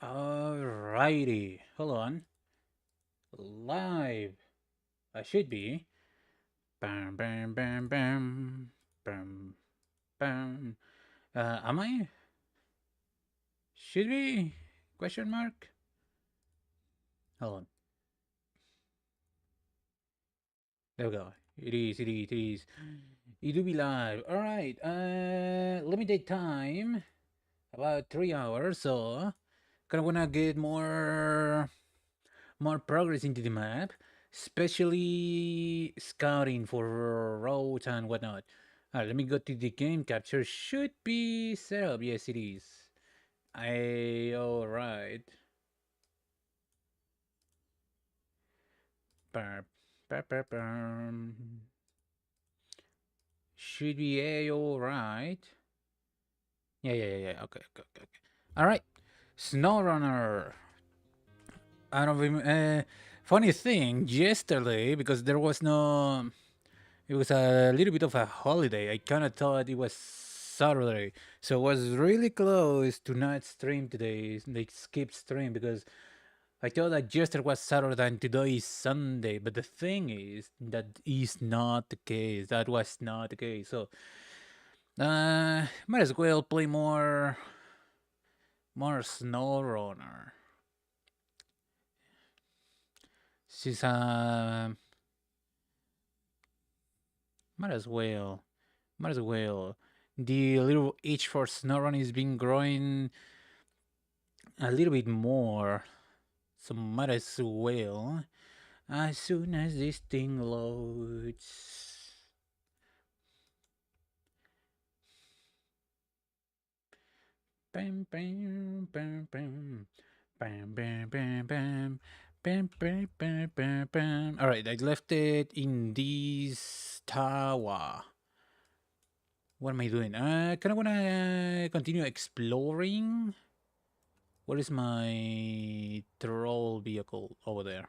Alrighty, hold on. Live. I should be. Bam, bam, bam, bam, bam, bam. Am I? Should be? Question mark. Hold on. There we go. It is. It is. It is. It do be live. All right. Limited time. About 3 hours. So, kind of wanna get more progress into the map, especially scouting for roads and whatnot. Alright, let me go to the game capture. Should be set up. Yes, it is. Alright. Should be alright. Yeah. Okay. Alright. SNOWRUNNER. I don't remember. Funny thing, yesterday, because there was no. It was a little bit of a holiday. I kind of thought it was Saturday, so I was really close to not stream today. They skipped stream because I thought that yesterday was Saturday and today is Sunday. But the thing is, that is not the case. That was not the case. So, might as well play more SnowRunner. Since might as well. Might as well. The little itch for SnowRun is been growing a little bit more. So might as well. As soon as this thing loads. Bam bam bam bam. Bam bam bam bam. Bam bam bam bam bam. Alright, I left it in this tower. What am I doing? Kinda wanna continue exploring. What is my troll vehicle over there?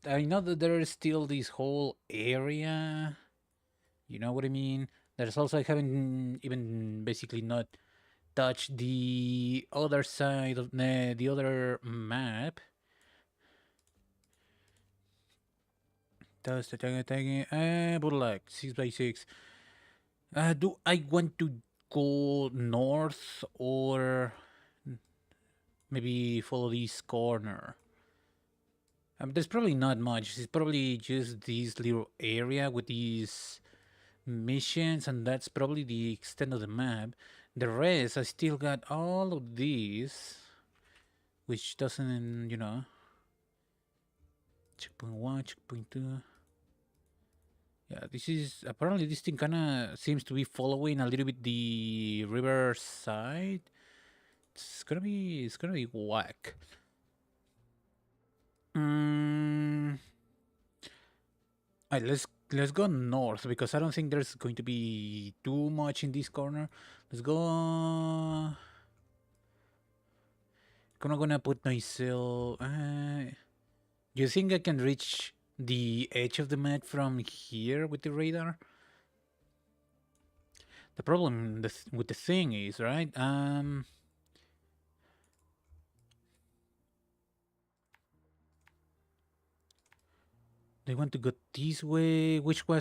I know that there is still this whole area. You know what I mean? There's also, I haven't even basically not touched the other side of the other map. Does the tagging? But like 6x6. Do I want to go north or maybe follow this corner? There's probably not much. It's probably just this little area with these missions, and that's probably the extent of the map. The rest, I still got all of these, which doesn't, checkpoint 1, checkpoint 2. Yeah, this is apparently this thing kind of seems to be following a little bit the river side. It's gonna be whack. Mm, let's go north because I don't think there's going to be too much in this corner. Let's go. Gonna put myself. Do you think I can reach the edge of the map from here with the radar? The problem with the thing is, right? They want to go this way. Which one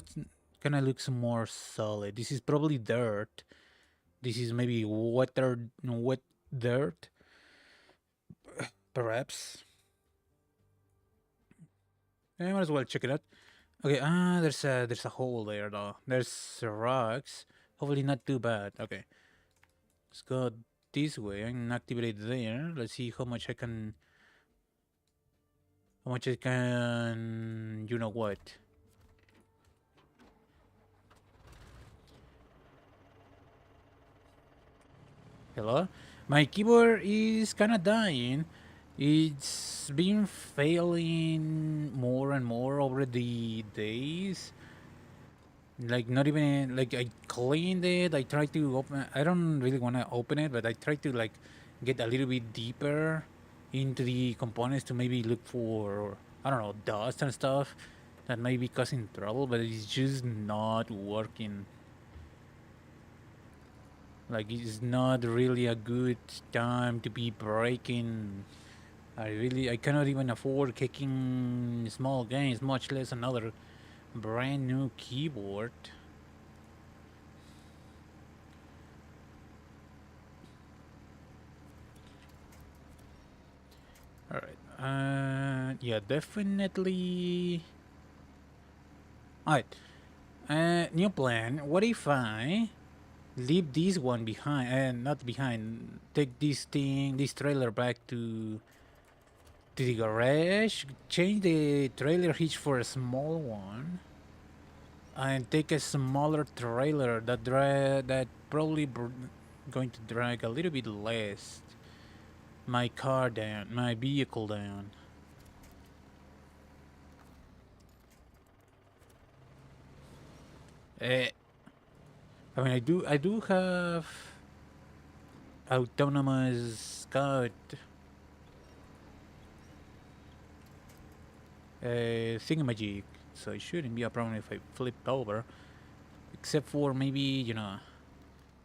kind of looks more solid? This is probably dirt. This is maybe wet dirt, perhaps. I might as well check it out. Okay, there's a hole there though. There's rocks. Hopefully not too bad. Okay, let's go this way and activate there. Let's see how much I can. How much I can. You know what? Hello? My keyboard is kind of dying. It's been failing more and more over the days. Like, not even, like, I cleaned it. I tried to open, I don't really want to open it, but I tried to, like, get a little bit deeper into the components to maybe look for, I don't know, dust and stuff. that may be causing trouble, but it's just not working. Like, it's not really a good time to be breaking. I cannot even afford kicking small games, much less another brand new keyboard. Alright, yeah, definitely. Alright, new plan. What if I leave this one behind, and not behind, take this trailer back to the garage, change the trailer hitch for a small one, and take a smaller trailer that probably going to drag a little bit less my car down, my vehicle down. Eh, I mean, I do have autonomous scout thingamajig, so it shouldn't be a problem if I flip over, except for maybe,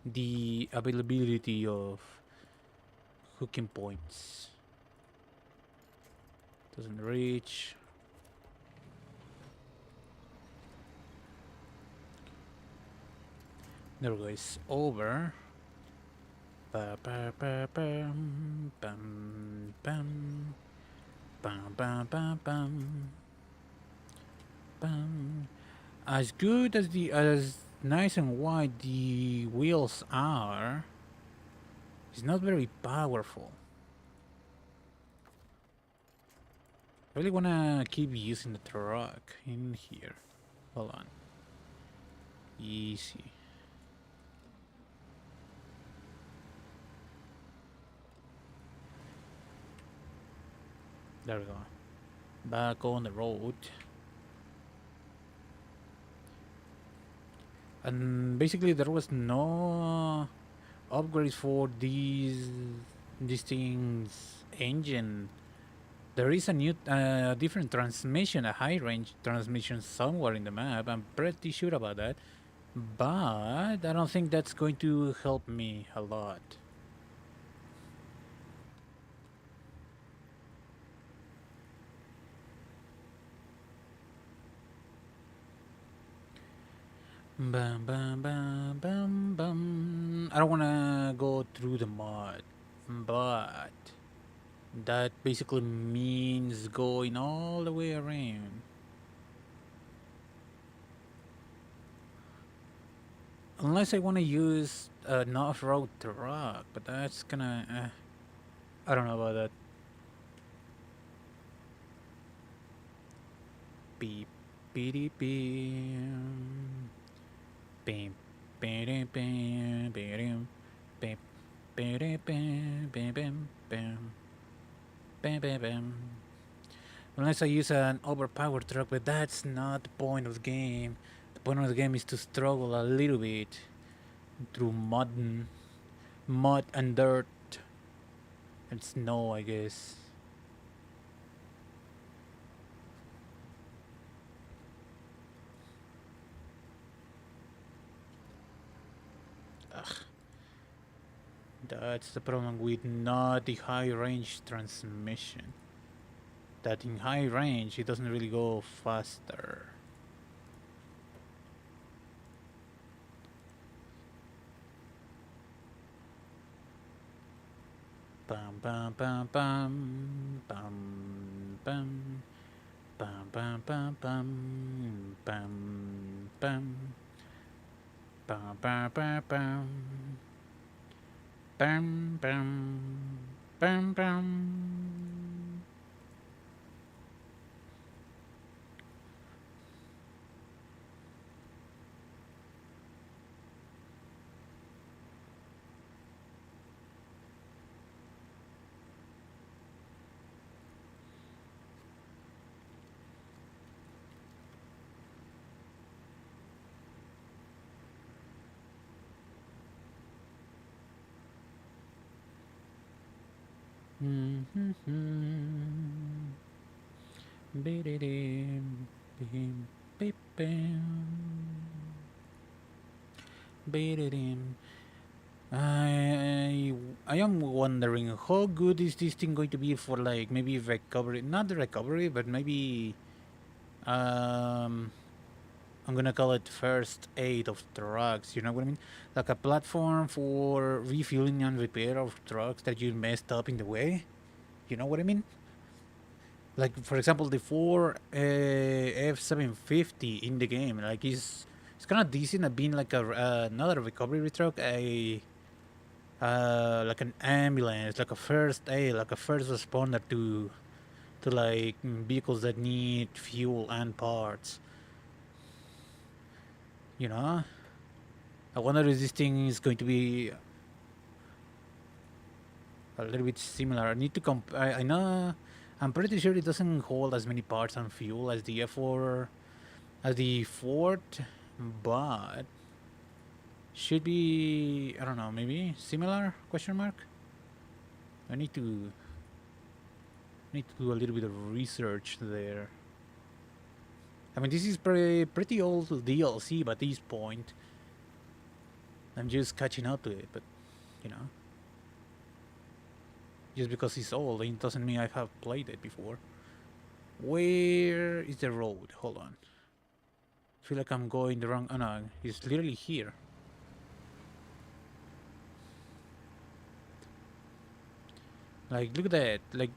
the availability of hooking points. Doesn't reach. There we go, it's over. Ba ba ba bam bam bam bam bam bam bam bam. As good as nice and wide the wheels are, it's not very powerful. I really wanna keep using the truck in here. Hold on. Easy. There we go. Back on the road. And basically there was no upgrades for these things engine. There is a new different transmission, a high range transmission somewhere in the map. I'm pretty sure about that. But I don't think that's going to help me a lot. Bam bam bam bam bam. I don't wanna go through the mud, but that basically means going all the way around. Unless I want to use an off-road truck, but that's gonna. I don't know about that. Beep, beep, beep, beep, beep, beep, beep, beep, beep, beep, beep, beep. Unless I use an overpowered truck, but that's not the point of the game. The point of the game is to struggle a little bit through mud and dirt and snow, I guess. Ugh. That's the problem with not the high range transmission. That in high range it doesn't really go faster. Bam bam bam bam bam bam bam bam bam bam bam bam bam bam bam bam bam bam bam bam. Bim, bim, bim. Bim. I am wondering how good is this thing going to be for, like, maybe recovery, not the recovery, but maybe um I'm gonna call it first aid of trucks, you know what I mean? Like a platform for refueling and repair of trucks that you messed up in the way. You know what I mean? Like, for example, the 4 F750 in the game, like, it's kind of decent at being like another recovery truck, like an ambulance, like a first aid, like a first responder to like vehicles that need fuel and parts. You know, I wonder if this thing is going to be a little bit similar. I need to I know. I'm pretty sure it doesn't hold as many parts and fuel as the F4, as the Ford, but should be, I don't know, maybe similar? Question mark. I need to do a little bit of research there. I mean, this is pretty old DLC by this point. I'm just catching up to it, but you know, just because it's old, it doesn't mean I have played it before. Where is the road? Hold on. I feel like I'm going the wrong. Oh no, it's literally here. Like, look at that. Like,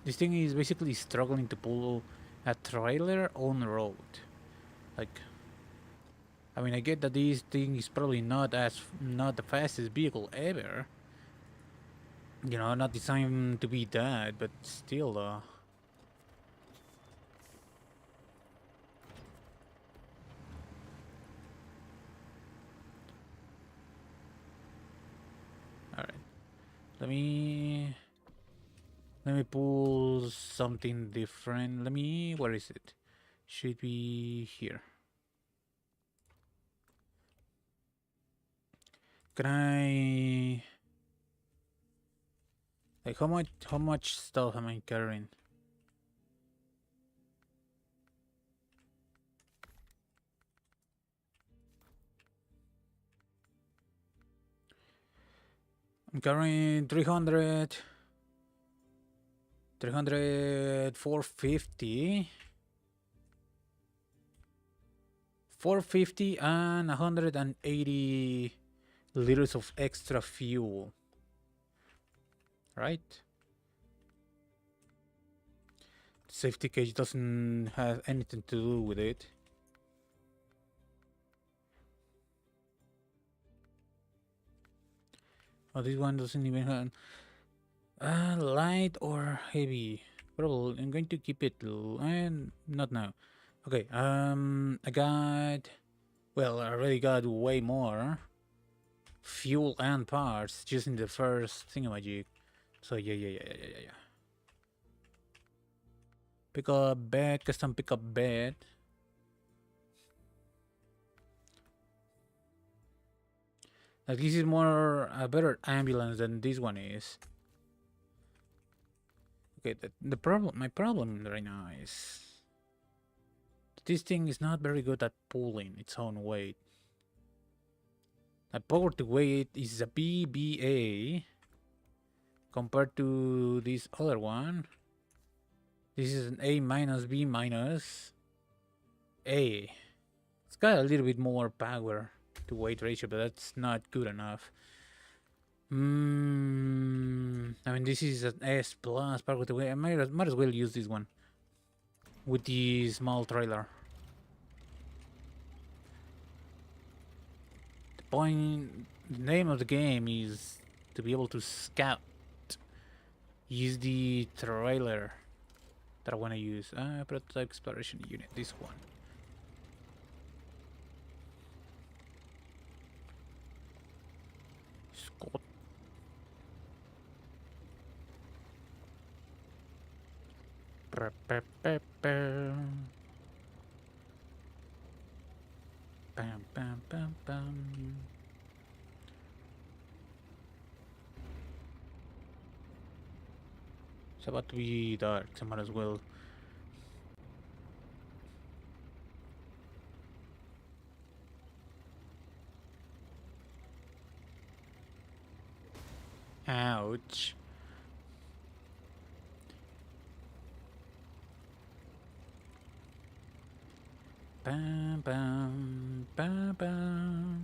this thing is basically struggling to pull a trailer on the road. Like, I mean, I get that this thing is probably not the fastest vehicle ever. You know, not designed to be that, but still, though. All right, let me let me pull something different. Where is it? Should be here. Can I, like, how much stuff am I carrying? I'm carrying 300, 450, 450 and 180 liters of extra fuel. Right? Safety cage doesn't have anything to do with it. Oh, this one doesn't even have light or heavy. Probably I'm going to keep it and not now. Okay, I got, well, I already got way more fuel and parts just in the first thingamajig. So yeah. Pick up bed, custom pick up bed. Like, this is more a better ambulance than this one is. Okay, my problem right now is this thing is not very good at pulling its own weight. At power to weight is a BBA compared to this other one. This is an A minus, B minus, A. It's got a little bit more power to weight ratio, but that's not good enough. I mean, this is an S plus power to weight. I might as well use this one with the small trailer. The name of the game is to be able to scout. Use the trailer that I want to use. Prototype exploration unit, this one. Scott. Bam, bam, bam, bam. It's about to be dark, so I might as well. Ouch. Bam, bam, bam, bam.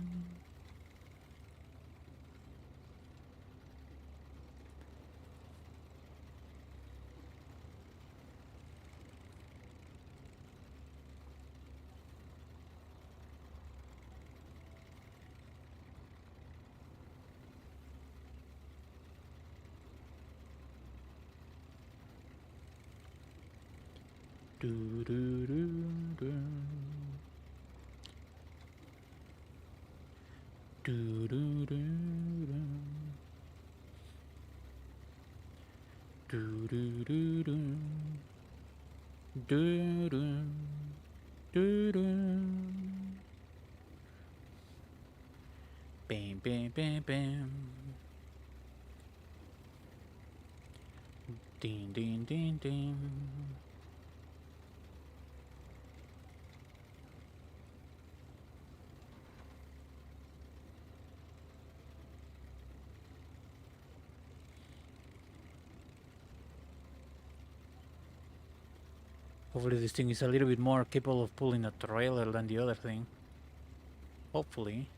Do, do, do, do. Do, do, do, do. Do, do, do, do. Do, do. Do, do. Bam, bam, bam, bam. Ding, ding, ding, ding. Hopefully this thing is a little bit more capable of pulling a trailer than the other thing. Hopefully.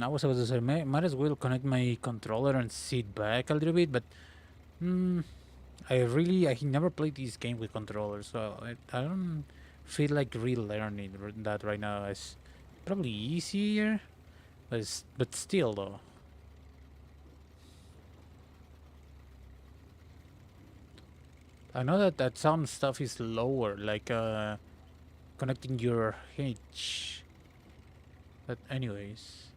I was about to say, might as well connect my controller and sit back a little bit, but I never played this game with controllers, so I don't feel like relearning that right now. It's probably easier, but still though. I know that some stuff is lower, like connecting your H. But anyways.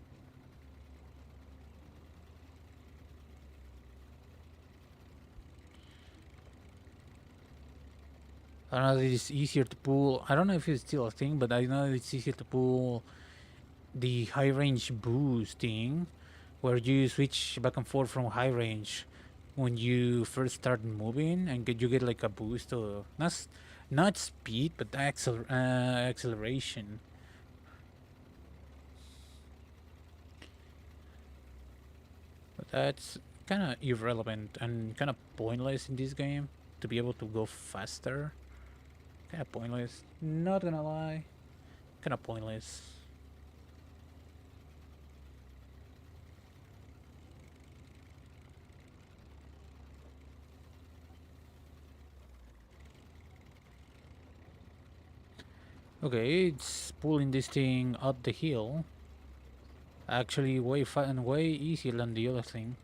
I don't know if it's easier to pull. I don't know if it's still a thing, but I know it's easier to pull the high range boosting, where you switch back and forth from high range when you first start moving, and you get like a boost of not speed but acceleration. But that's kind of irrelevant and kind of pointless in this game to be able to go faster. Kind of pointless. Not gonna lie. Kind of pointless. Okay, it's pulling this thing up the hill. Actually, way fast and way easier than the other thing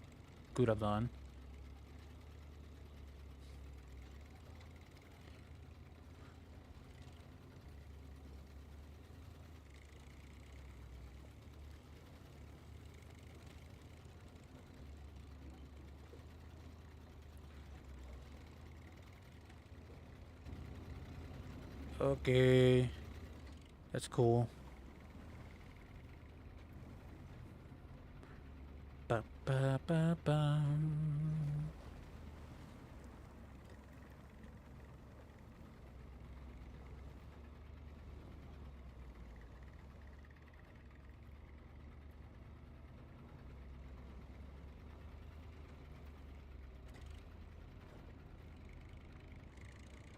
could have done. Okay, that's cool. Ba ba ba bum.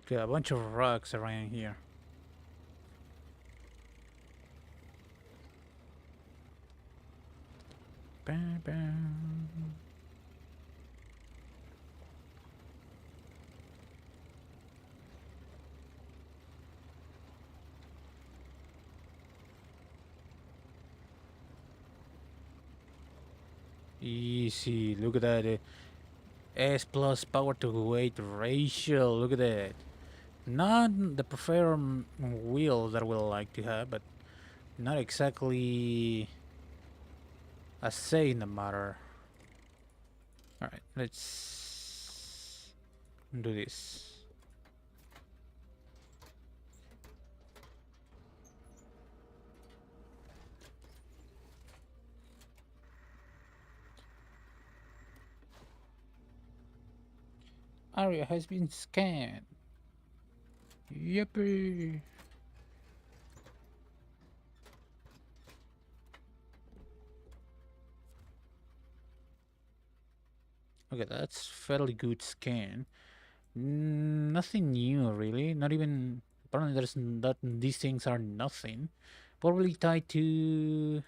Okay, a bunch of rocks around here. Bam, bam. Easy. Look at that. S plus power to weight ratio. Look at that. Not the preferred wheel that we like to have, but not exactly a say in the matter. Alright, let's do this. Area has been scanned. Yippee! Okay, that's fairly good scan. Nothing new, really. Not even. Apparently, there's that. These things are nothing. Probably tied to.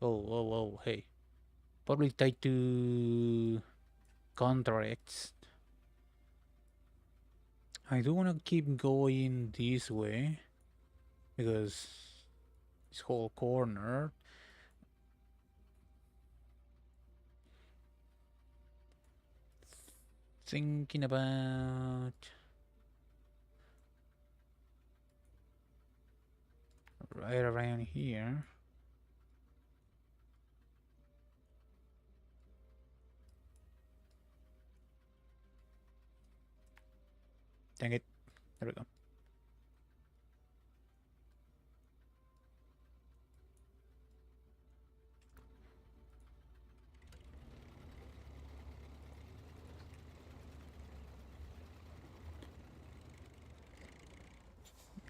Oh, hey. Probably tied to contracts. I do want to keep going this way because this whole corner. Thinking about right around here. Dang it. There we go.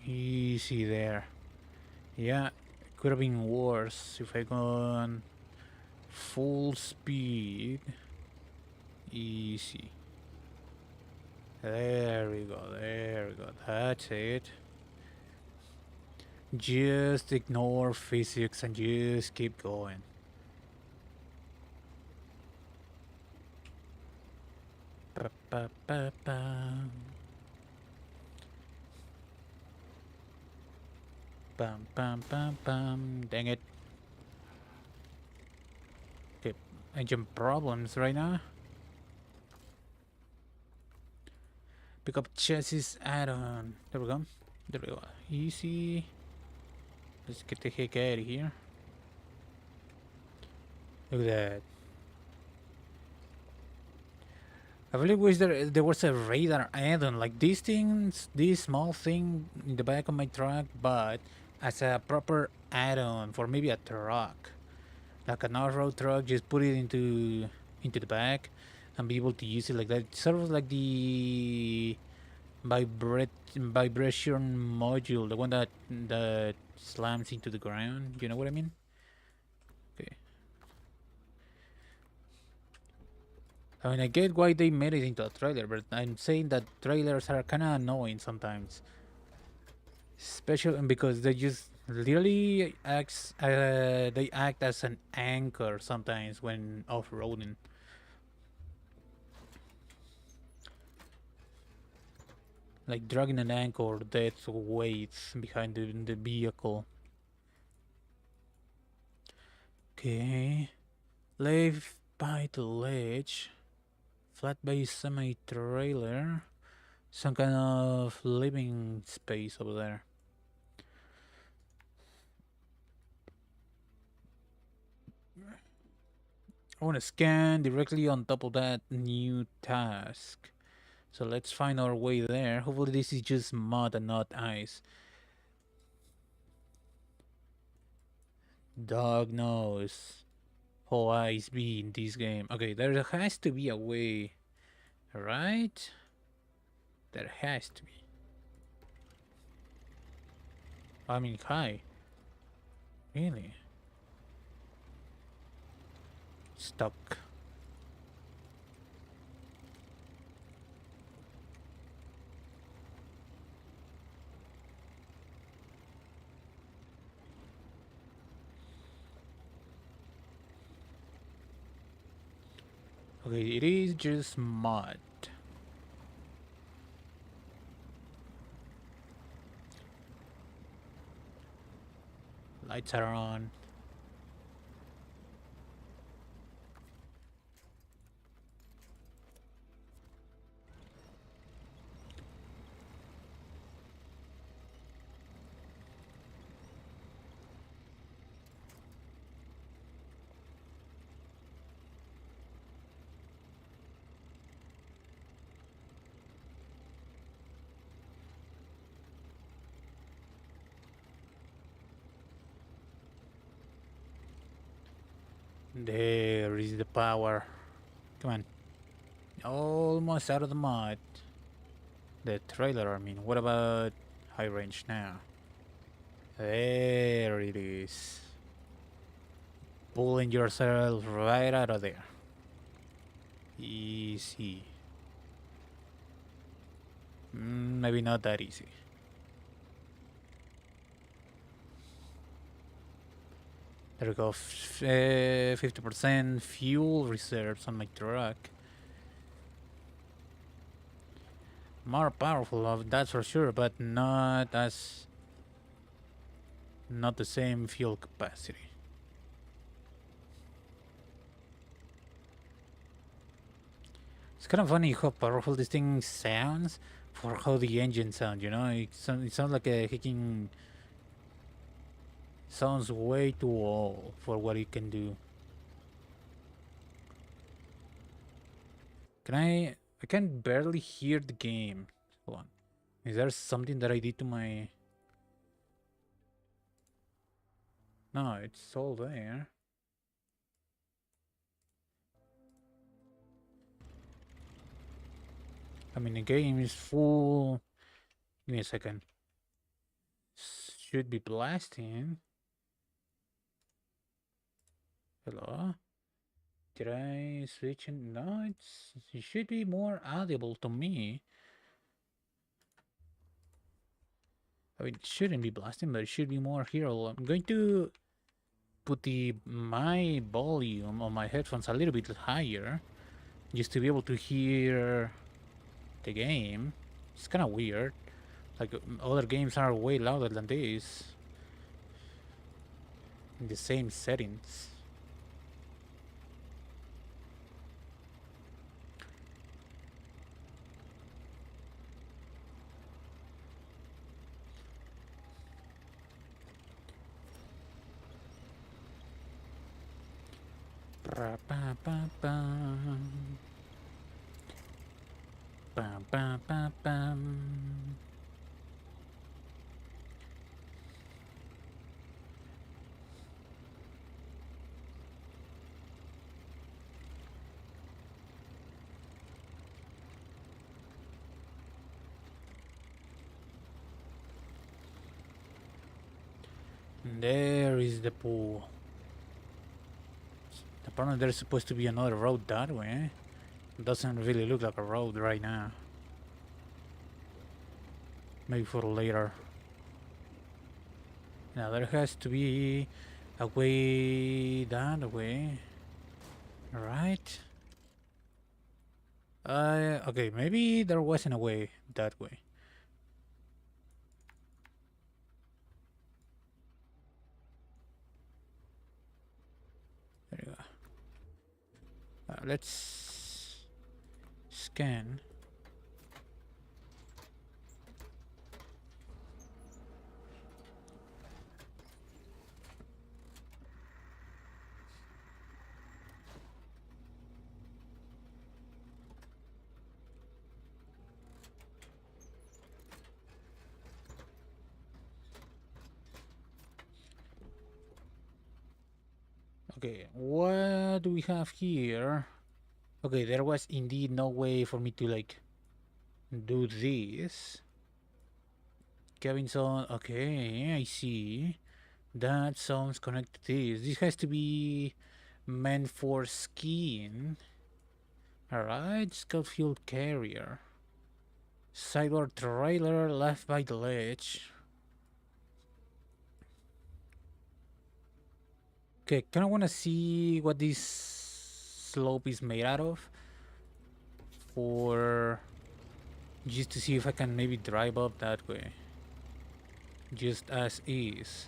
Easy there. Yeah, it could have been worse if I gone full speed. Easy. There we go, there we go. That's it. Just ignore physics and just keep going. Ba, ba, ba, ba. Bam, bam, bam, bam. Dang it. Okay, engine problems right now. Pick up chassis add-on. There we go. There we go. Easy. Let's get the heck out of here. Look at that. I really wish there was a radar add-on like these things, this small thing in the back of my truck, but as a proper add-on for maybe a truck, like an off-road truck. Just put it into the back and be able to use it like that. It's sort of like the vibration module, the one that slams into the ground. You know what I mean? Okay. I mean, I get why they made it into a trailer, but I'm saying that trailers are kind of annoying sometimes, especially because they just literally they act as an anchor sometimes when off-roading, like dragging an anchor dead weights behind the vehicle. Okay, live by the ledge, flat base semi-trailer, some kind of living space over there. I want to scan directly on top of that new task. So let's find our way there. Hopefully this is just mud and not ice. Dog knows how ice be in this game. Okay, there has to be a way, right? There has to be. I mean, hi. Really? Stuck. Okay, it is just mud. Lights are on. There is the power. Come on. Almost out of the mud. The trailer, I mean. What about high range now? There it is. Pulling yourself right out of there. Easy. Maybe not that easy. There we go. 50% fuel reserves on my truck. More powerful, that's for sure, but not as... not the same fuel capacity. It's kind of funny how powerful this thing sounds for how the engine sounds, you know? It sounds like a hacking... sounds way too old for what it can do. Can I can barely hear the game. Hold on. Is there something that I did to my... No, it's all there. I mean, the game is full. Give me a second. Should be blasting. Hello? Did I switch in? No, it should be more audible to me. I mean, it shouldn't be blasting, but it should be more hearable. I'm going to put my volume on my headphones a little bit higher, just to be able to hear the game. It's kind of weird. Like, other games are way louder than this in the same settings. Ba ba ba ba. Bam bam bam bam. There is the pool. Apparently there's supposed to be another road that way. It doesn't really look like a road right now. Maybe for later. Now there has to be a way that way. Right? Okay, maybe there wasn't a way that way. There you go. Let's scan. Okay, what do we have here? Okay, there was indeed no way for me to like do this. Cabin zone, okay, I see. That sounds connected to this. This has to be meant for skiing. Alright, scout fuel carrier. Sideward trailer left by the ledge. Okay, kinda wanna see what this slope is made out of. For just to see if I can maybe drive up that way. Just as is.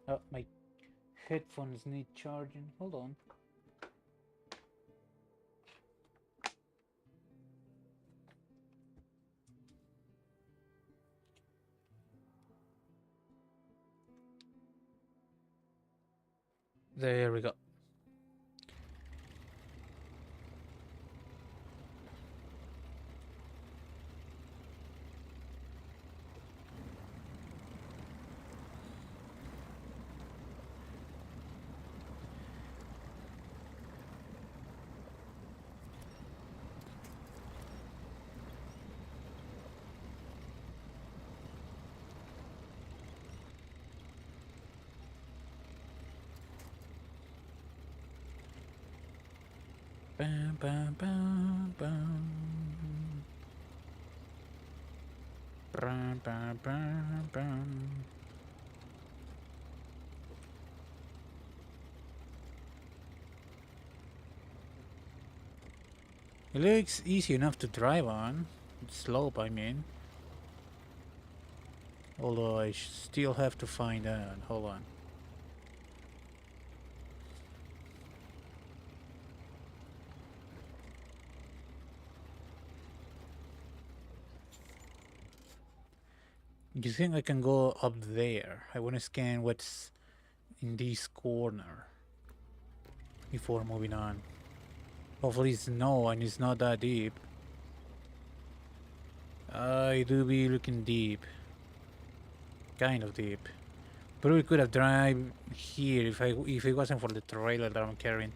Oh, my headphones need charging. Hold on. There we go. Bam, bam, bam, bam. Bam, bam, bam, bam. It looks easy enough to drive on. Slope, I mean. Although I still have to find out. Hold on. You think I can go up there? I want to scan what's in this corner before moving on. Hopefully it's no and it's not that deep. I do be looking deep. Kind of deep. But we could have drive here if it wasn't for the trailer that I'm carrying.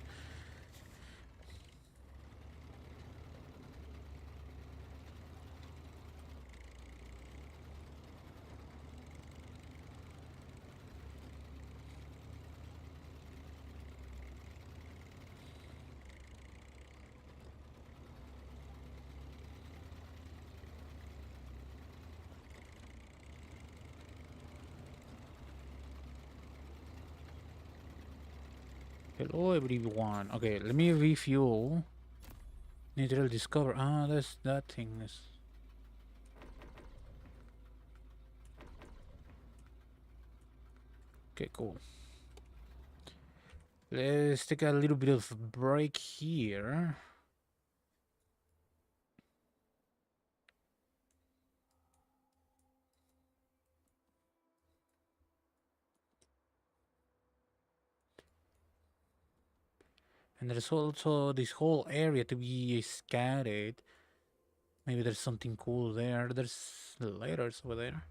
Hello everyone. Okay, let me refuel. Neutral discover. Ah, that's that thing is. Okay, cool. Let's take a little bit of a break here. And there's also this whole area to be scouted. Maybe there's something cool there. There's letters over there.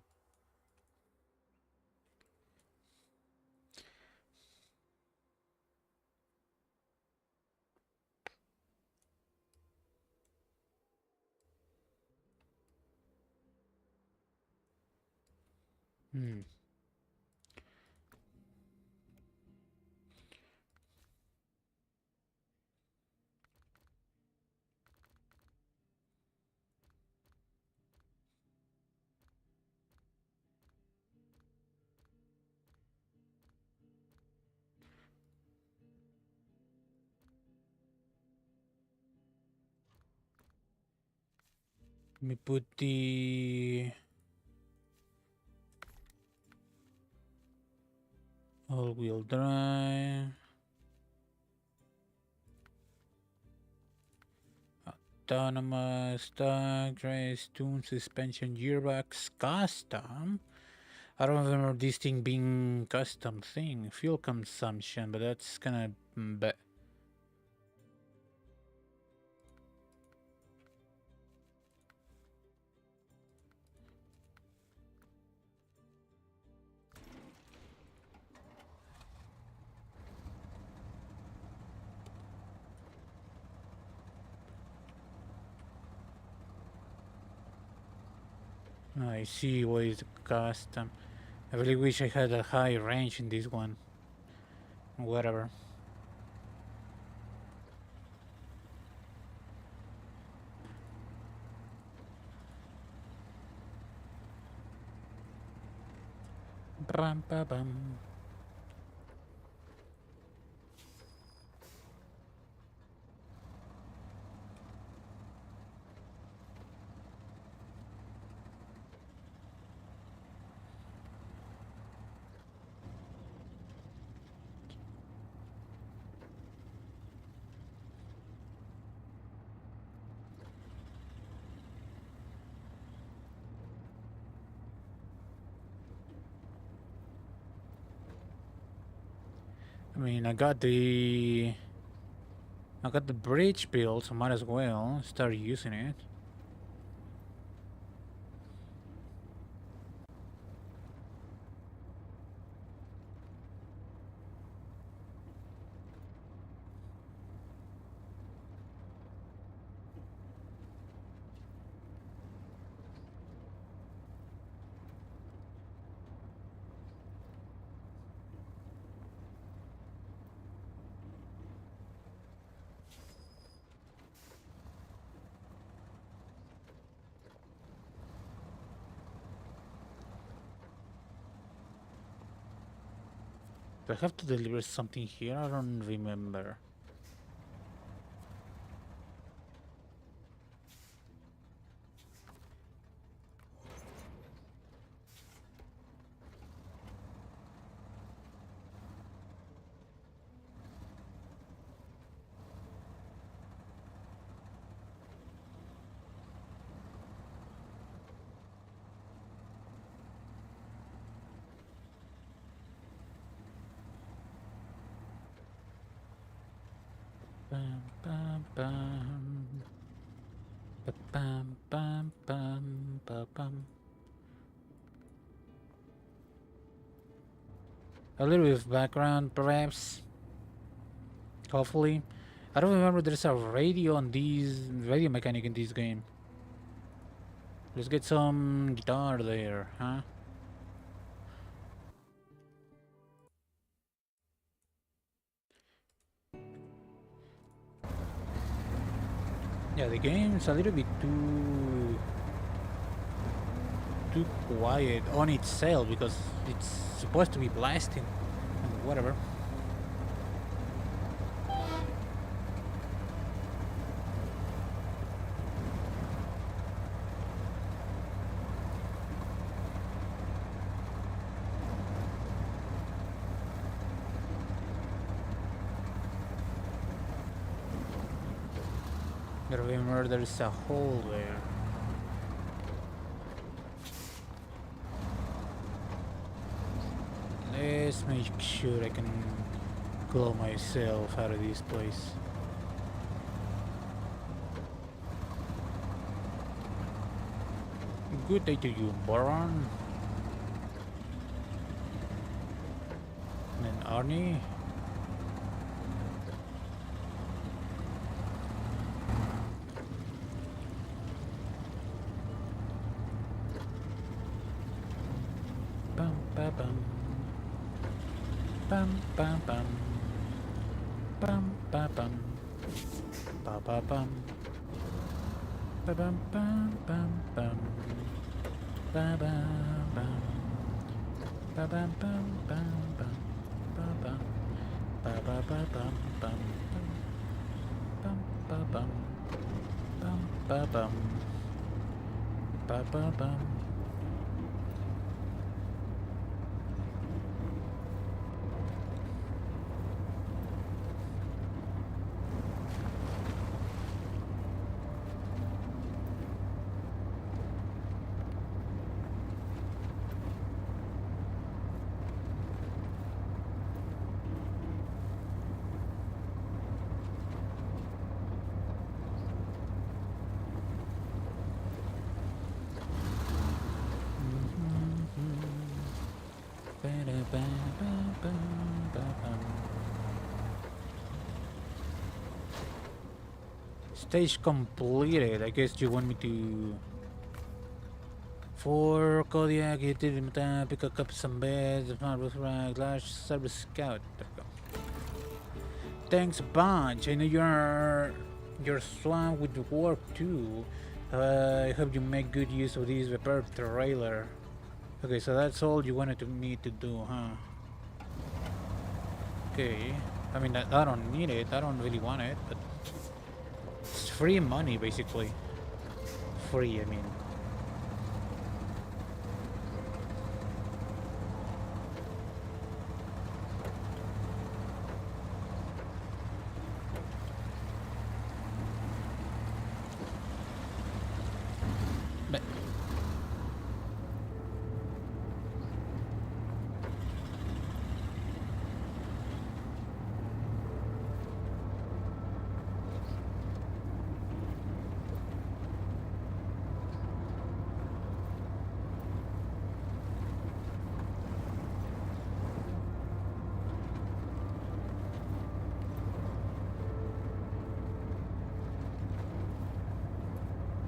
Hmm. Let me put the all-wheel drive. Autonomous, stock, race, tune, suspension, gearbox, custom. I don't remember this thing being custom thing. Fuel consumption, but that's gonna be. I see what is custom. I really wish I had a high range in this one. Whatever. Bam, ba, bam. I mean, I got the bridge built, so might as well start using it. Do I have to deliver something here? I don't remember. Bam, bam, bam. Ba-bam, bam, bam, ba-bam. A little bit of background, perhaps. Hopefully. I don't remember there's a radio mechanic in this game. Let's get some guitar there, huh? Yeah, the game's a little bit too quiet on itself because it's supposed to be blasting and whatever. Remember there's a hole there. Let's make sure I can claw myself out of this place. Good day to you, Baron. And then Arnie. Bum ba bum. Bum ba bum. Bum ba bum. Ba ba bum. Ba bum bum bum bum. Ba ba bum. Ba bum bum bum bum. Ba bum. Ba ba ba bum bum bum. Bum ba bum. Bum ba bum. Ba ba bum. Stage completed. I guess you want me to... For Kodiak, you did pick up some beds, marbles, rag, large service scout. There we go. Thanks a bunch. I know you're swamped with work too. I hope you make good use of this repair trailer. Okay, so that's all you wanted me to do, huh? Okay. I mean, I don't need it. I don't really want it, but it's free money, basically. Free, I mean. But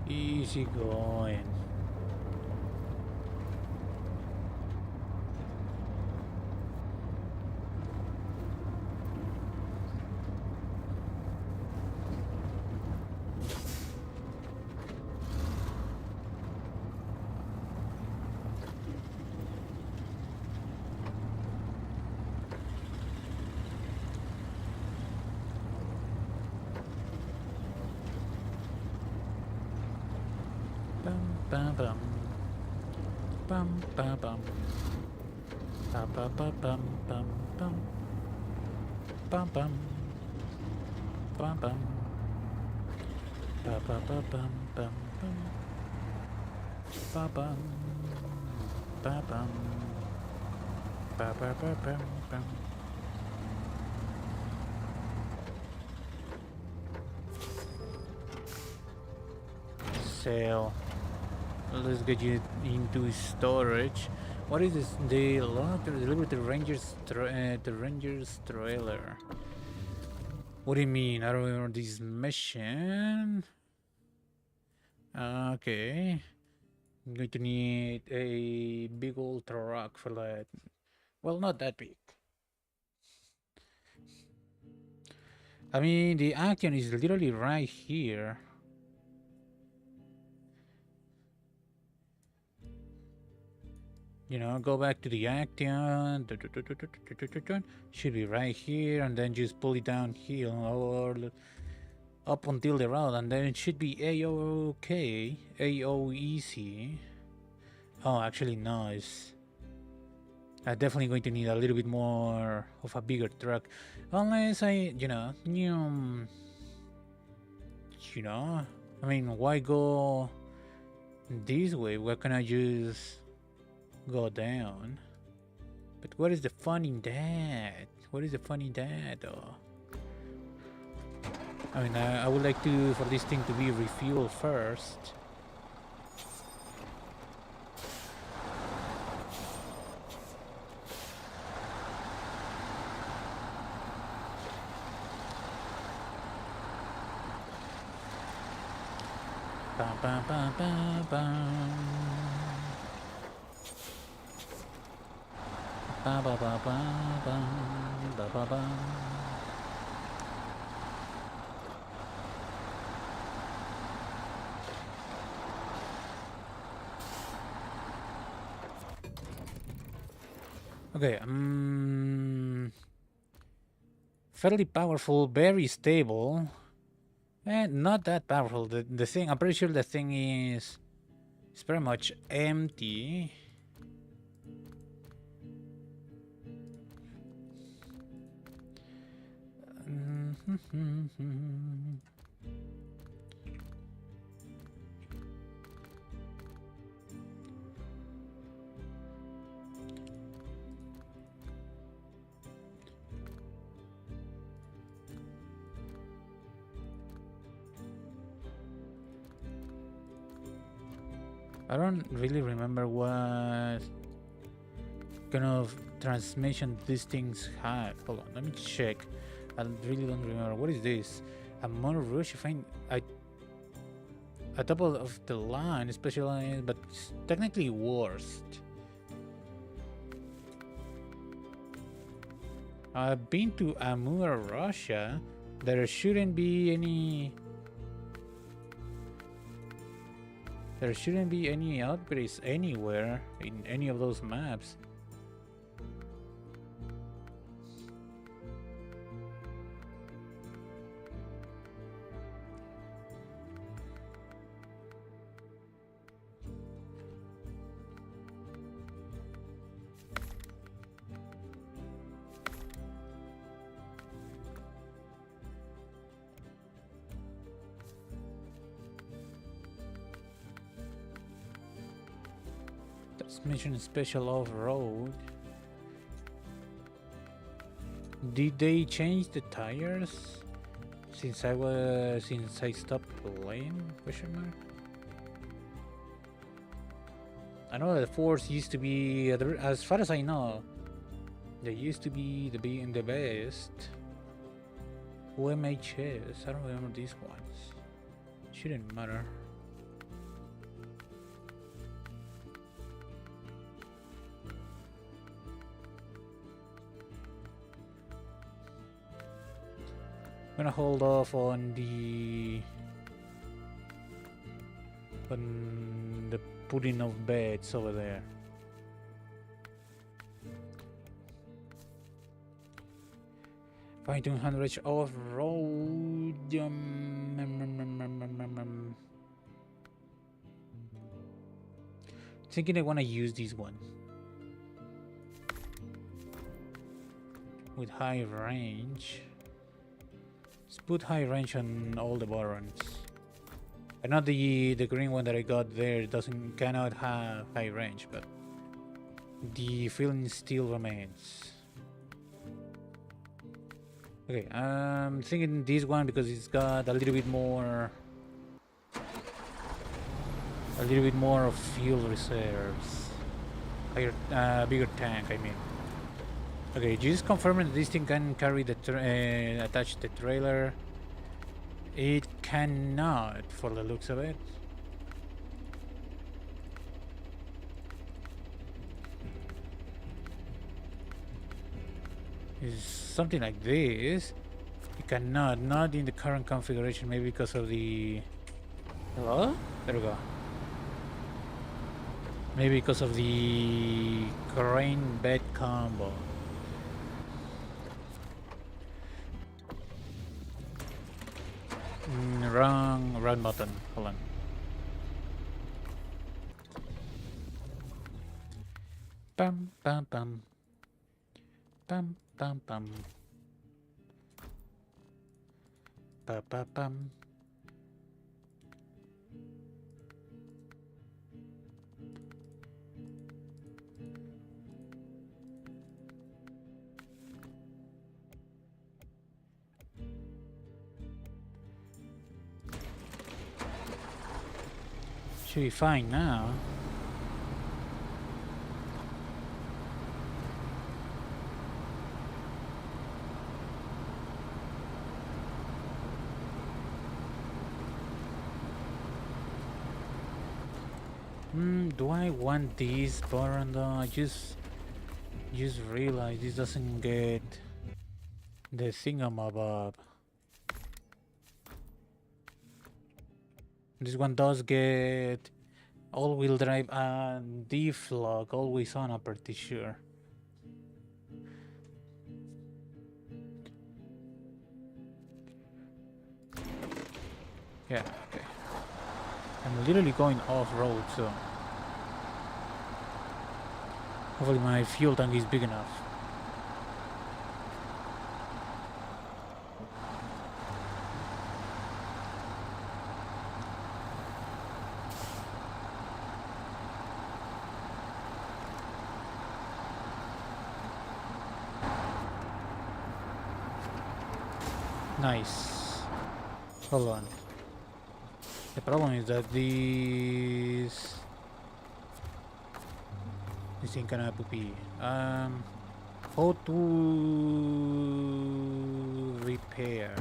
easy going. bum bum. Bum bum bum. Bum bum bum bum bum bum. Bum bum. Bum bum. Bum bum bum bum bum bum. Bum bum. Bum bum. Bum bum bum bum bum. Sale. Let's get you into storage. What is this? The lot to deliver the Rangers trailer. What do you mean? I don't remember this mission. Okay. I'm going to need a big old truck for that. Well, not that big. I mean, the action is literally right here. You know, go back to the action. Should be right here, and then just pull it downhill or up until the road, and then it should be A-OK, A-O-easy. Oh, actually, no, it's definitely going to need a little bit more of a bigger truck, unless I, I mean, why go this way? Why can't I just go down? But what is the fun in that? What is the fun in that, though? I mean, I would like for this thing to be refueled first. Bum, bum, bum, bum, bum. Ba ba ba ba ba ba ba ba. Okay, fairly powerful, very stable, and not that powerful. The thing, I'm pretty sure the thing is very much empty. I don't really remember what kind of transmission these things have. Hold on, let me check. I really don't remember. What is this? A motor rush? I find a top of the line, specialized, but it's technically worst. I've been to Amur, Russia. There shouldn't be any. There shouldn't be any outbreaks anywhere in any of those maps. Transmission special off-road. Did they change the tires since I stopped playing? Question mark. I know the Force used to be, as far as I know, they used to be the best. OMHS, I don't remember these ones. Shouldn't matter. I'm gonna hold off on the putting of beds over there. Find 200 off road. Thinking I want to use this one with high range. Let's put high range on all the barons. And not the green one that I got there cannot have high range, but the feeling still remains. Okay, I'm thinking this one because it's got a little bit more of fuel reserves. Higher, bigger tank, I mean. Okay, just confirming that this thing can carry the attach the trailer. It cannot, for the looks of it. Is something like this. It cannot, not in the current configuration, maybe because of the... Hello? There we go. Maybe because of the crane bed combo. Wrong button. Hold on. Bum bum bum. Bum bum bum. Ba ba bum. Should be fine now. Do I want this Baron though? I just realized this doesn't get the thingamabob. This one does get all-wheel drive and deflog always on, I'm pretty sure. Yeah, okay. I'm literally going off-road, so hopefully my fuel tank is big enough. Nice. Hold on. The problem is that this thing cannot be. How to repair?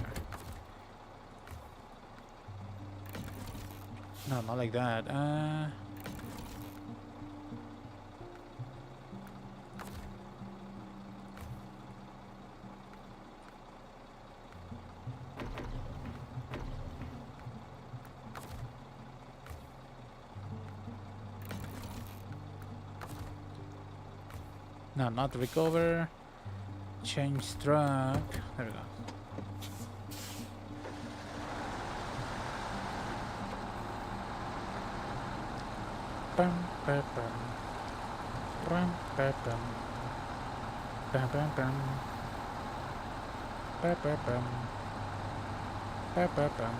No, not like that. No, not recover. Change track. There we go. Bum, bum, bum. Bum, bum, bum. Bum, bum, bum. Bum, bum, bum. Bum, bum, bum.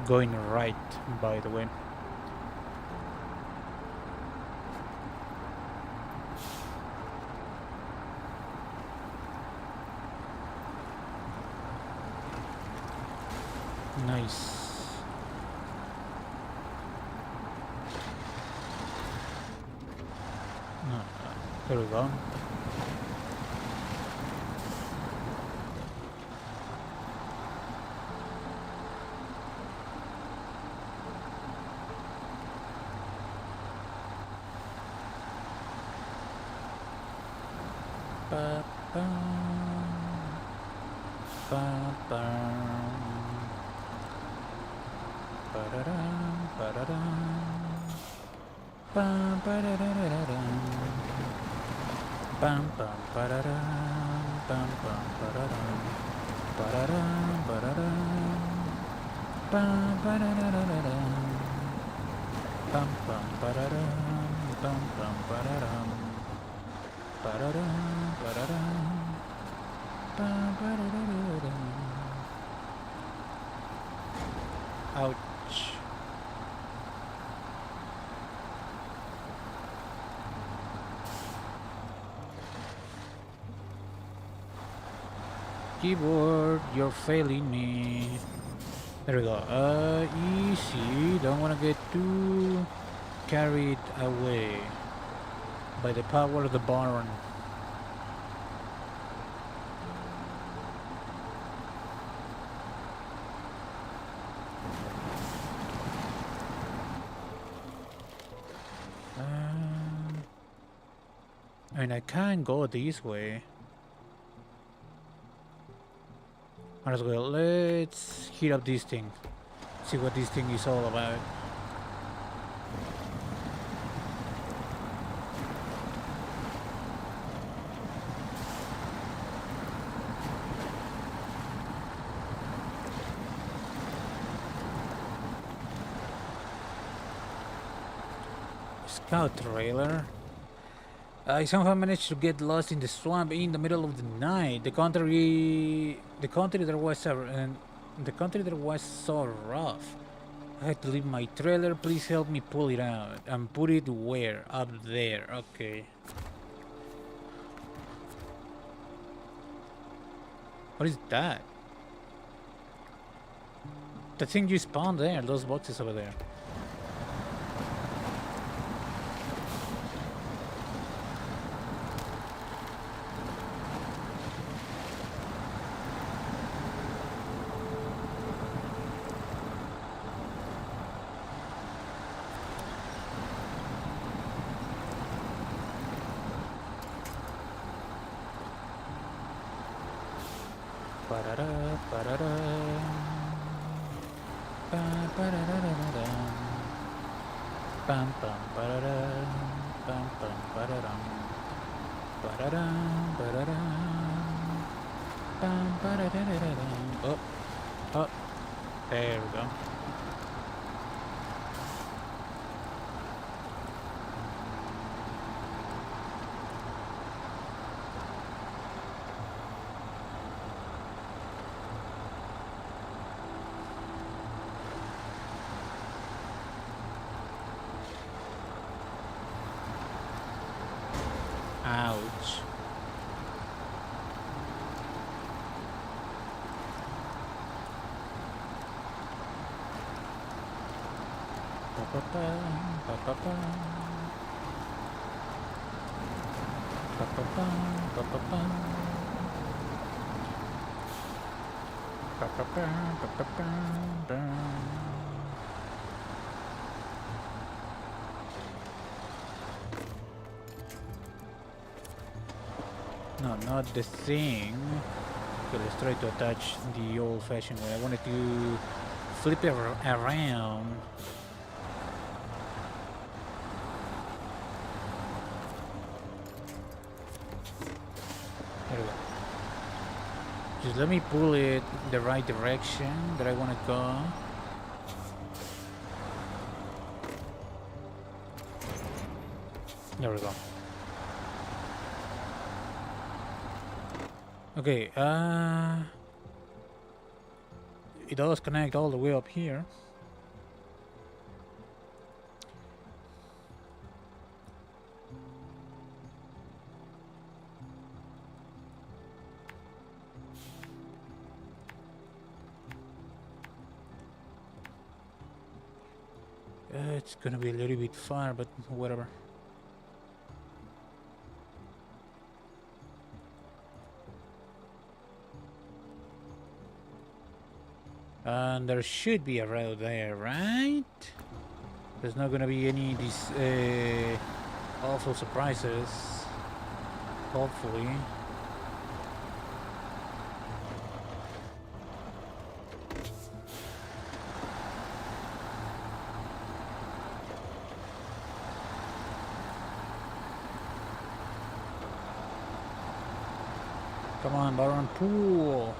Going right, by the way. Nice. No, there we go. Ba, ba, ba, ba. Ba-da-dum, ba-da-dum. Bum, ba-da-da-da-da-dum. Bum, bum, ba-da-dum. Bum, bum, ba-da-dum. Ba-da-dum, ba-da-dum. Bum, ba-da-da-da-da-dum. Bum, bum, ba-da-dum. Bum, bum, ba-da-dum. Ba-da-dum, ba-da-dum. Bum, ba-da-da-da-dum. Ouch. Keyboard, you're failing me. There we go. Easy. Don't want to get too carried away by the power of the Baron. I mean, I can't go this way. Might as well. Let's heat up this thing. See what this thing is all about. Scout trailer. I somehow managed to get lost in the swamp in the middle of the night. The country there was so rough. I had to leave my trailer. Please help me pull it out and put it where? Up there. Okay. What is that? The thing you spawned there. Those boxes over there. Oh, there we go. Ouch. No, not the thing. Okay, let's try to attach the old-fashioned way. I wanted to flip it around. There we go. Just let me pull it the right direction that I want to go. There we go. Okay, it does connect all the way up here. It's gonna be a little bit far, but whatever. And there should be a road there, right? There's not gonna be any these awful surprises. Hopefully. Come on, Baron Pool.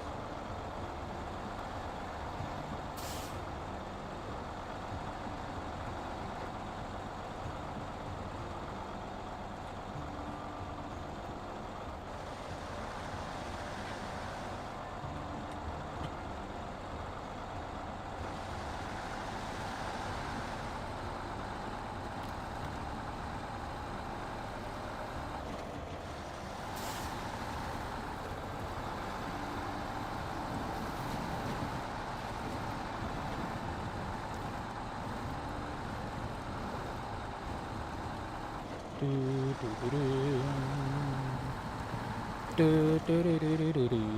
Dun dun dun dun dun dun.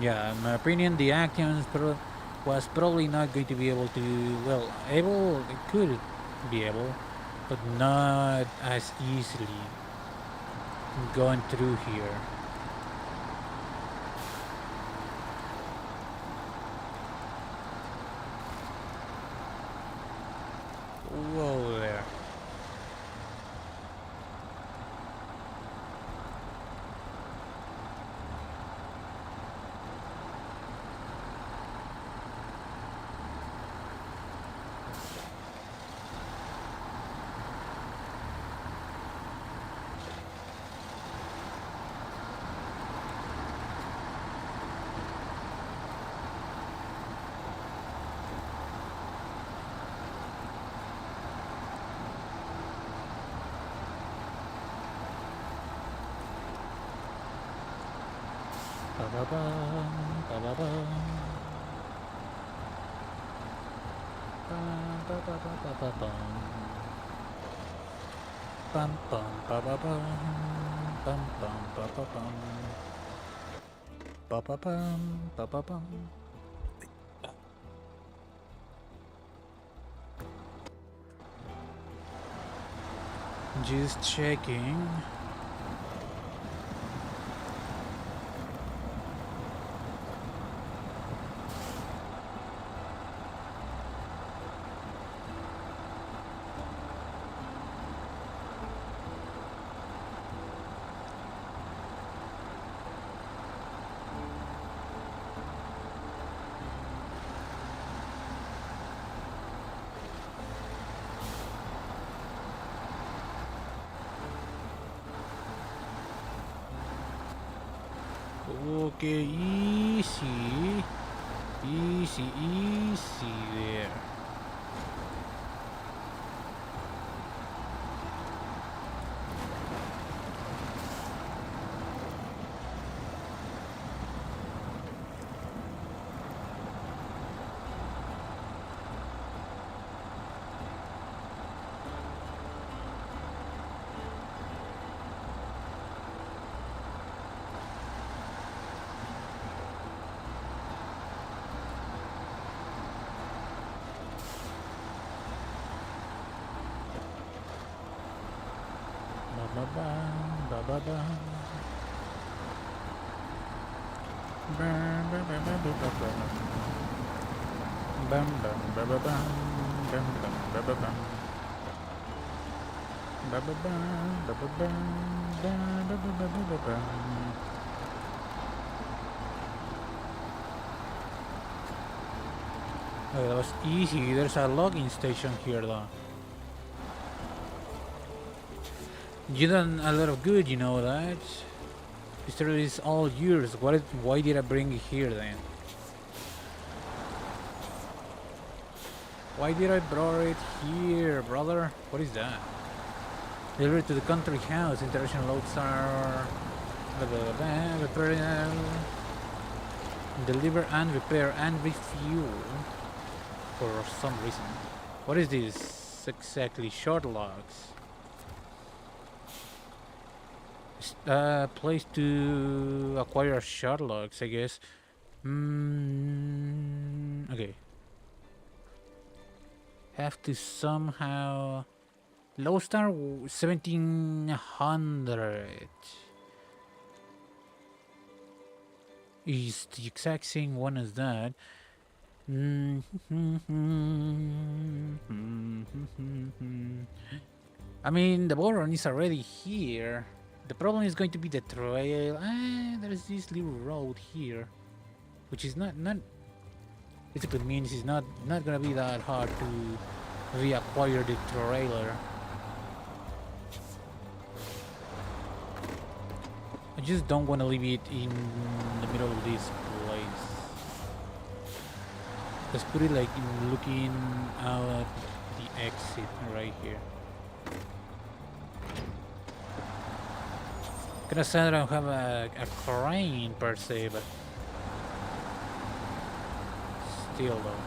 Yeah, in my opinion, the Actions was probably not going to be able to. Well, it could be able, but not as easily going through here. Whoa there. Ba-ba-bum, ba-ba-bum. Ba-ba-ba-ba-ba-bum. Bum bum ba-ba-bum. Bum bum ba-ba-bum. Ba-ba-bum, ba-ba-bum. Just checking. Okay, easy. Easy, easy there. Ba-ba-bum, ba-ba-bum. Bum-ba-ba-ba-ba-ba-bum. Bum-bum-ba-ba-bum. Bum-bum-ba-ba-bum. Ba-ba-bum, ba-ba-bum. Ba-ba-ba-ba-ba-bum. Oh, that was easy. There's a logging station here, though. You done a lot of good, you know that. History is all yours. Why did I bring it here then? Why did I brought it here, brother? What is that? Delivered to the country house. International loads are... Deliver and repair and refuel. For some reason. What is this exactly? Short logs. Place to acquire short logs, I guess. Okay. Have to somehow... Low star 1700 is the exact same one as that. I mean, the Boron is already here. The problem is going to be the trail. There's this little road here, which is not basically means it's not gonna be that hard to reacquire the trailer. I just don't want to leave it in the middle of this place. Let's put it like looking out the exit right here. Kinda sad I don't have a crane per se, but still though.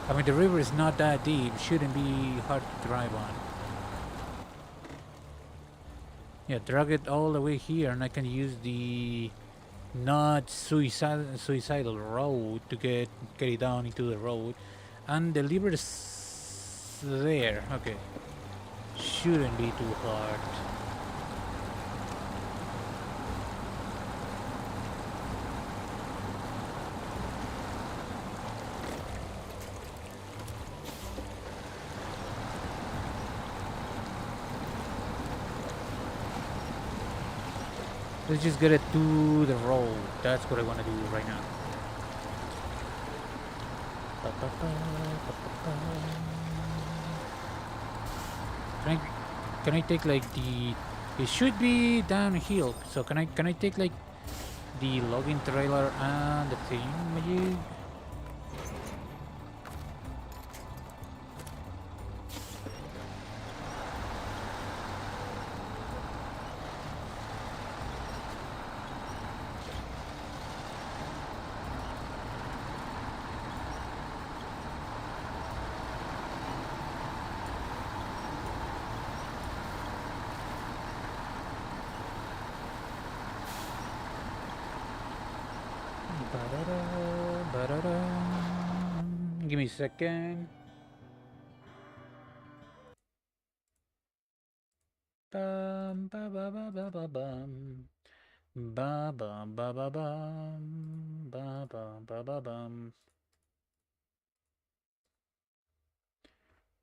I mean, the river is not that deep, shouldn't be hard to drive on. Yeah, drag it all the way here and I can use the not suicidal road to get it down into the road and the lever is there. Okay, shouldn't be too hard. Let's just get it to the road. That's what I want to do right now. Can I take like the... It should be downhill. So can I take like the logging trailer and the thing? Give me a second. Bum ba ba ba ba ba bum. Ba ba ba ba bum. Ba ba ba ba bum.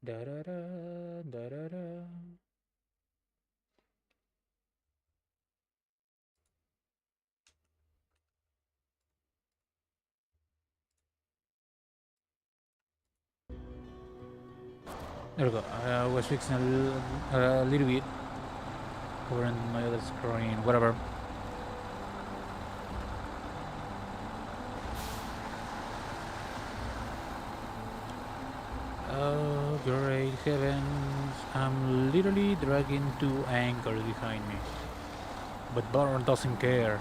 Da da da da da da. There we go. I was fixing a little bit over on my other screen. Whatever. Oh, great heavens. I'm literally dragging two anchors behind me. But Baron doesn't care.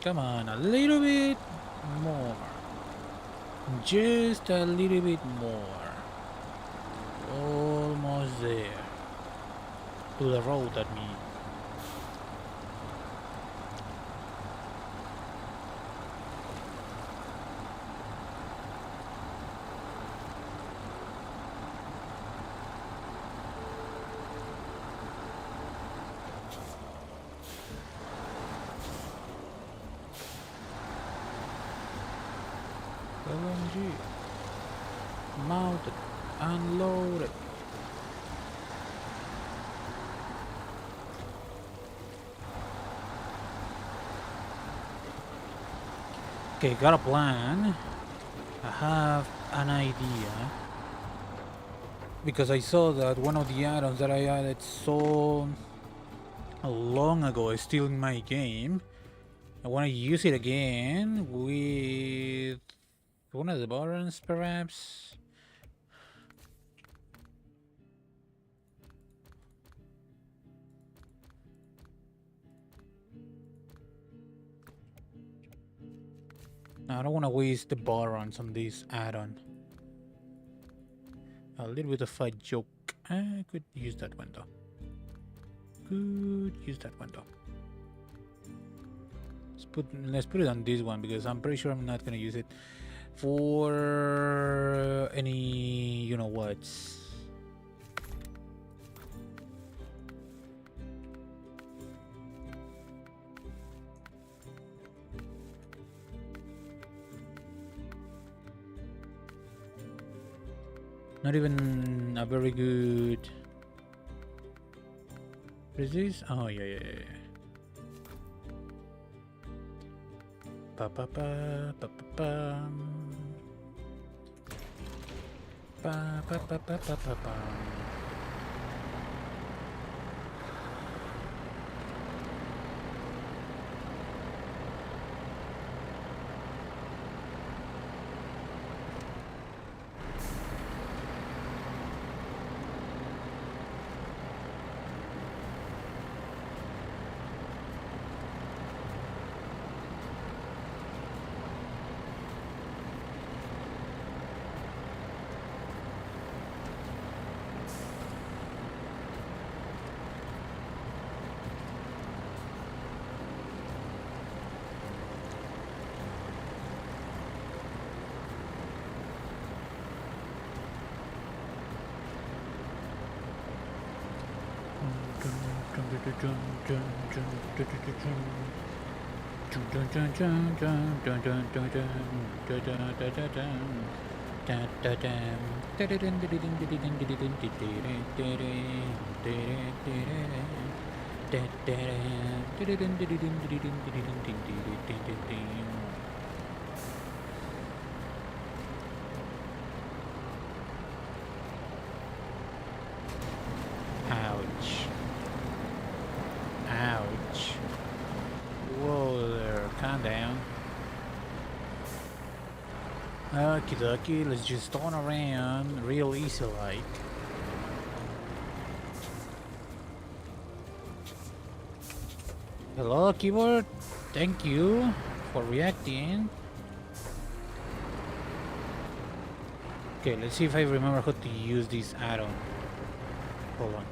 Come on, a little bit more. Just a little bit more. Almost there. To the road, I mean. RPG. Mounted. Unloaded. Okay, got a plan. I have an idea. Because I saw that one of the add-ons that I added so long ago is still in my game. I want to use it again with one of the buttons, perhaps. No, I don't want to waste the buttons on this add-on. A little bit of a joke. I could use that one though. Could use that one though. Let's put it on this one because I'm pretty sure I'm not gonna use it for any you know what. Not even a very good. What is this? Oh yeah. Pa pa pa pa pa pa. Pa pa pa pa pa pa pa. Ouch. Ouch. Whoa there, calm down. Okie dokie, let's just turn around real easy like. Hello keyboard, thank you for reacting. Okay, let's see if I remember how to use this add-on. Hold on.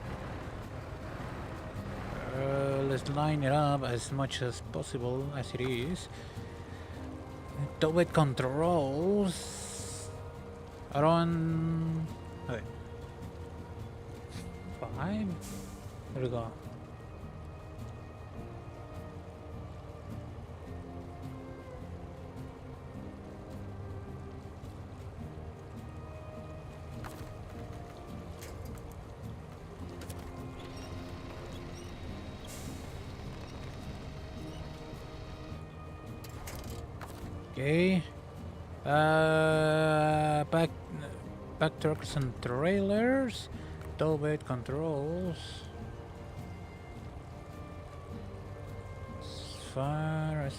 Let's line it up as much as possible as it is. Double controls around 5. There we go. Okay. Back trucks and trailers. Double controls. As far as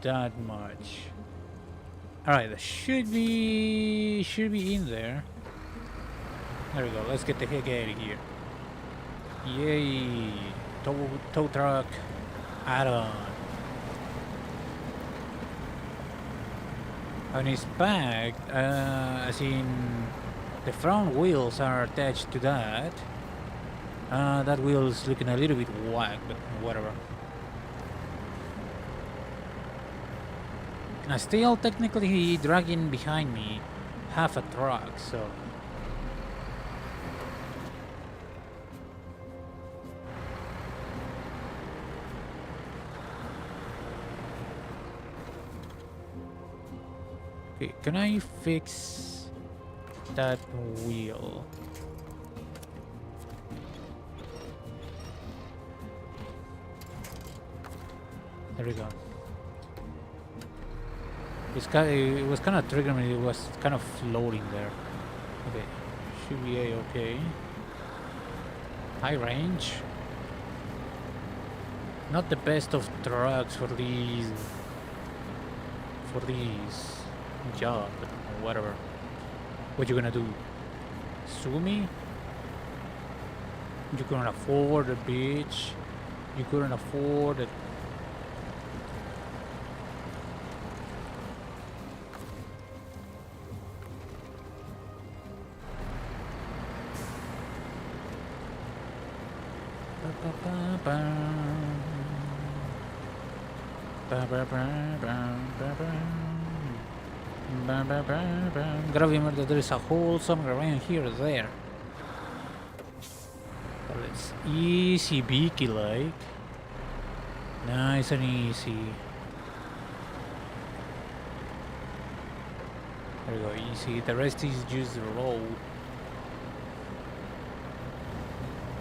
that much. Alright, that should be in there. There we go. Let's get the heck out of here. Yay! Tow truck add-on. On his back, as in the front wheels are attached to that. That wheel's looking a little bit whack, but whatever. And I'm still technically dragging behind me half a truck, so. Okay, can I fix that wheel? There we go. It was kind of triggering me. It was kind of floating there. Okay, should be a-okay. High range. Not the best of trucks for these job, but whatever. What you gonna do? Sue me? You couldn't afford a bitch. You couldn't afford it. Gotta remember that there is a hole somewhere around here or there. But it's easy beaky like. Nice and easy. There we go, easy. The rest is just the road.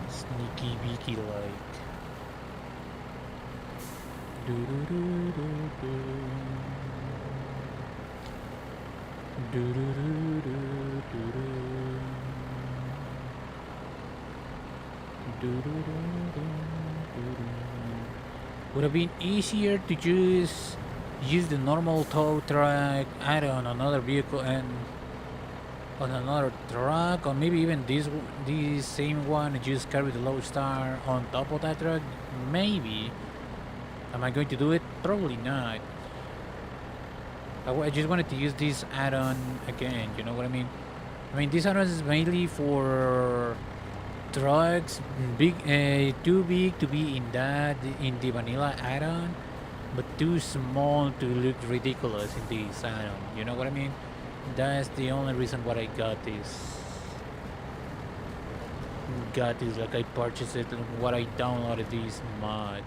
Sneaky beaky like. Do do do do do. Do do do do do do. Do do do do do do. Would have been easier to just use the normal tow truck add-on on another vehicle and on another truck, or maybe even this same one and just carry the low star on top of that truck. Maybe. Am I going to do it? Probably not. I just wanted to use this add-on again, you know what I mean? I mean, this add-on is mainly for trucks, too big to be in the vanilla add-on, but too small to look ridiculous in this add-on, you know what I mean? That's the only reason why I got this. Like I purchased it, what I downloaded this mod.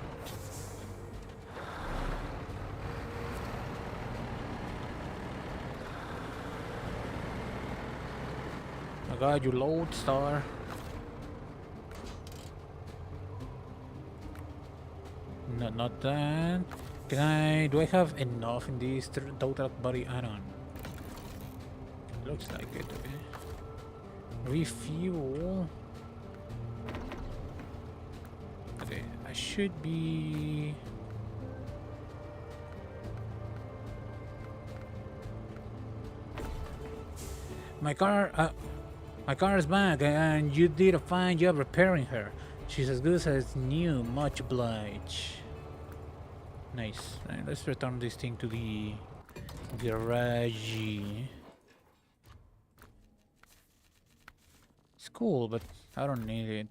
I got you load star. No, not that. Do I have enough in this total body add-on? Looks like it, okay. Refuel. Okay, I should be... My car is back, and you did a fine job repairing her. She's as good as new, much obliged. Nice. Right, let's return this thing to the garage. It's cool, but I don't need it.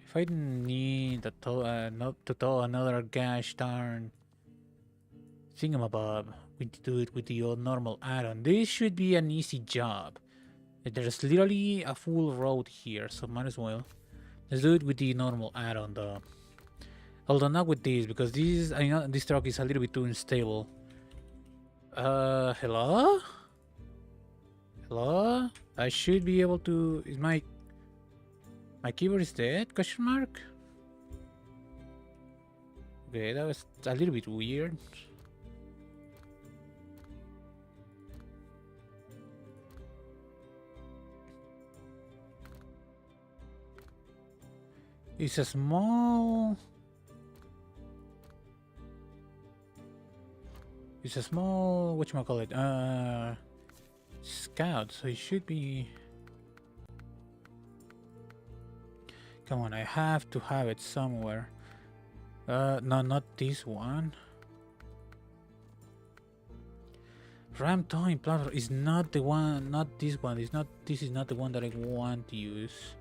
If I need not to tow another gosh darn thingamabob, we do it with the old normal add-on. This should be an easy job. There's literally a full road here, so might as well. Let's do it with the normal add-on though. Although not with this, because I know this truck is a little bit too unstable. Hello? Hello? I should be able to... Is my keyboard is dead? Question mark? Okay, that was a little bit weird. It's a small... It's a small... Whatchamacallit? Scout, so it should be... Come on, I have to have it somewhere. No, not this one. Ram towing platform is not the one, not this one. This is not the one that I want to use.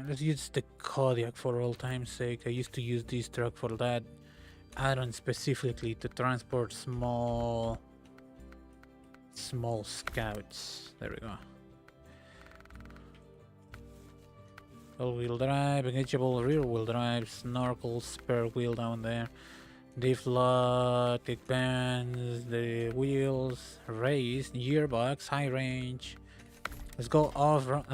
Let's use the Kodiak for all time's sake. I used to use this truck for that add-on specifically to transport small Small scouts. There we go. All-wheel drive, engageable rear-wheel drive, snorkel, spare wheel down there. Diff lock, it bands, the wheels, race, gearbox, high range. Let's go off-road.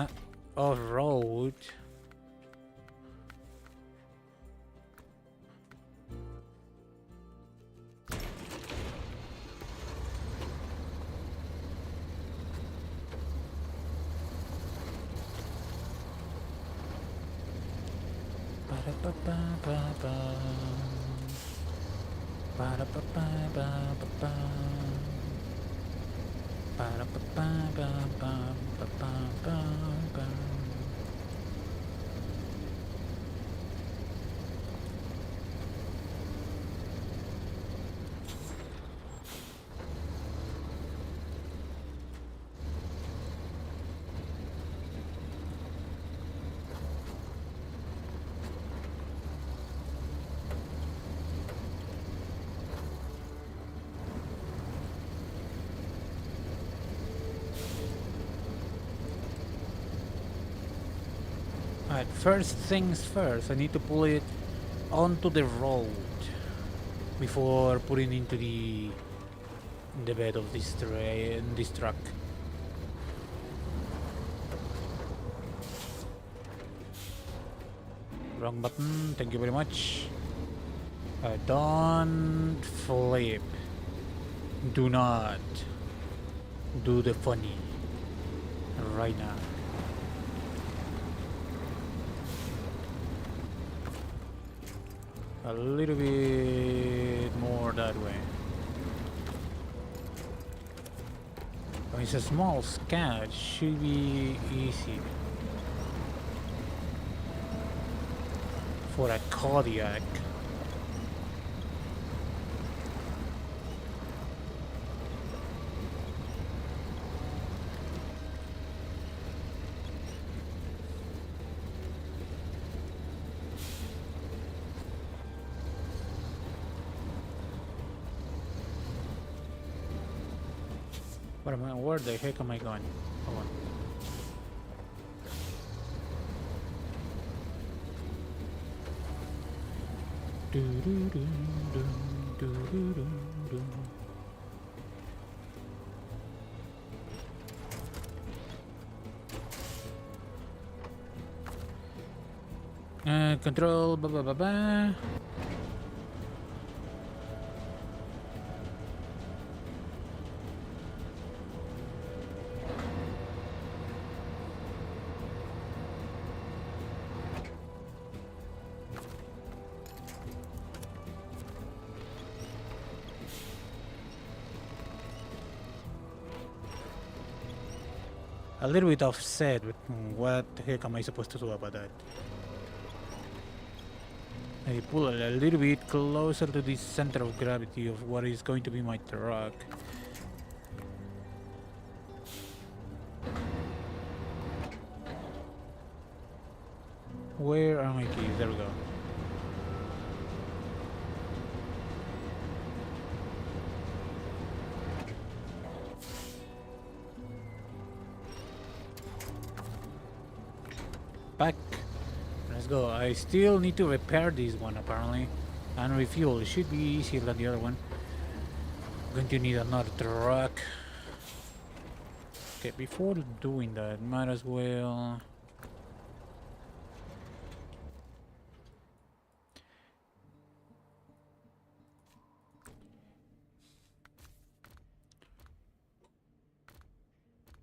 Alright, first things first, I need to pull it onto the road before putting into the bed of this truck. Wrong button, thank you very much. Don't flip. Do not do the funny right now. A little bit more that way. Oh, it's a small scout, should be easy. For a Kodiak. Where the heck am I going? Hold on. Do do do do do do do do. Control, ba ba ba ba. A little bit offset, but what the heck am I supposed to do about that? I pull a little bit closer to the center of gravity of what is going to be my truck. Where are my keys? There we go. Back. Let's go. I still need to repair this one apparently and refuel. It should be easier than the other one. I'm going to need another truck. Okay, before doing that, might as well.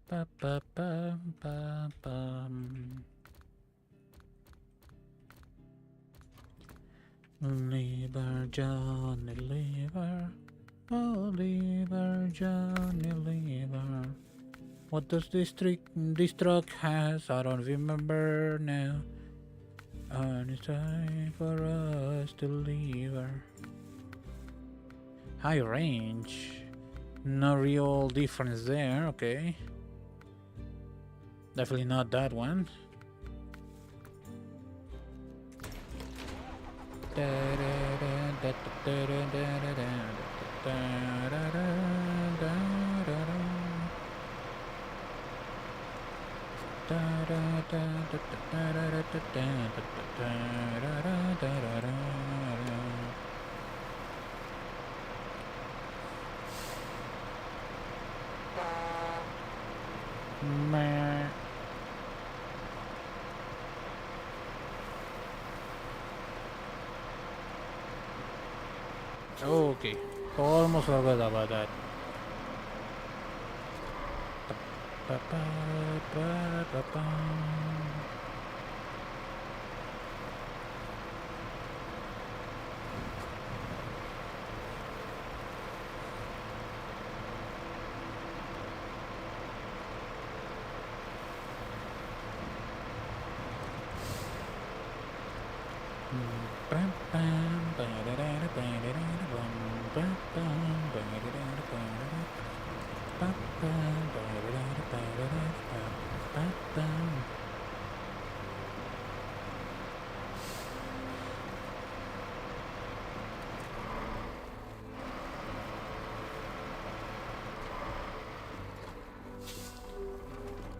Ba ba ba ba ba. Lever, Johnny Lever, oh Lever, Johnny Lever. What does this truck has? I don't remember now. And it's time for us to lever. High range, no real difference there. Okay, definitely not that one. Meh. Okay, almost forgot about that.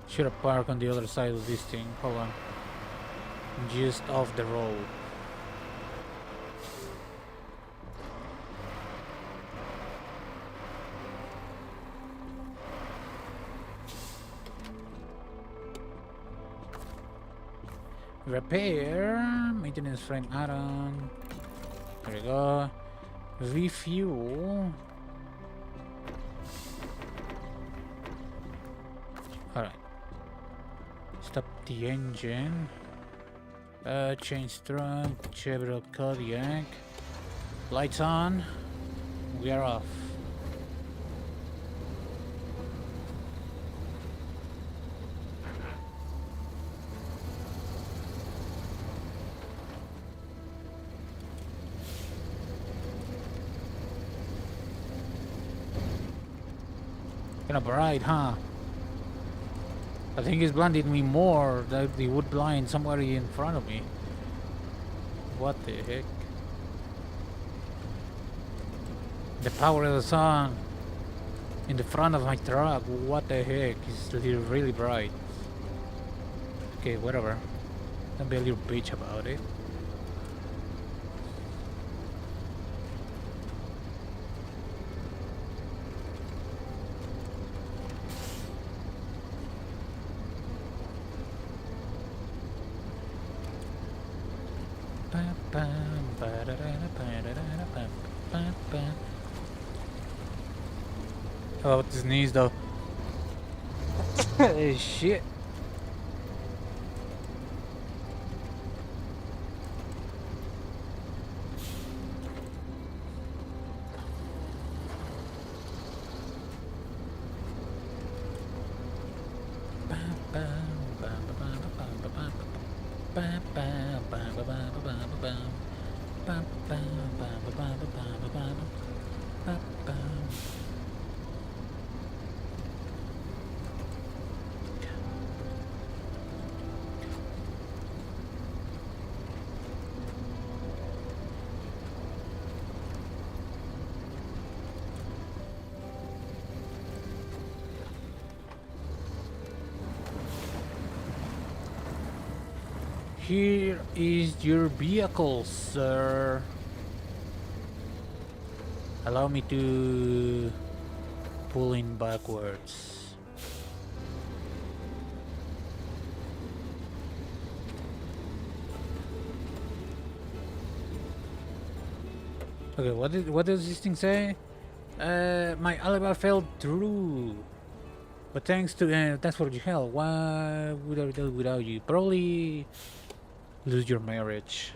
Should have parked on the other side of this thing. Hold on. Just off the road. Repair. Maintenance frame add-on. There we go. Refuel. Alright. Stop the engine. Change trunk. Chevrolet Kodiak. Lights on. We are off. Kind of bright, huh? I think it's blinded me more than it would blind somebody in front of me. What the heck? The power of the sun in the front of my truck. What the heck? It's really bright. Okay, whatever. Don't be a little bitch about it. How about his knees though? Shit. Here is your vehicle, sir. Allow me to pull in backwards. Okay, what does this thing say? My alibi fell through. But thanks for your help. Why would I do it without you? Probably lose your marriage.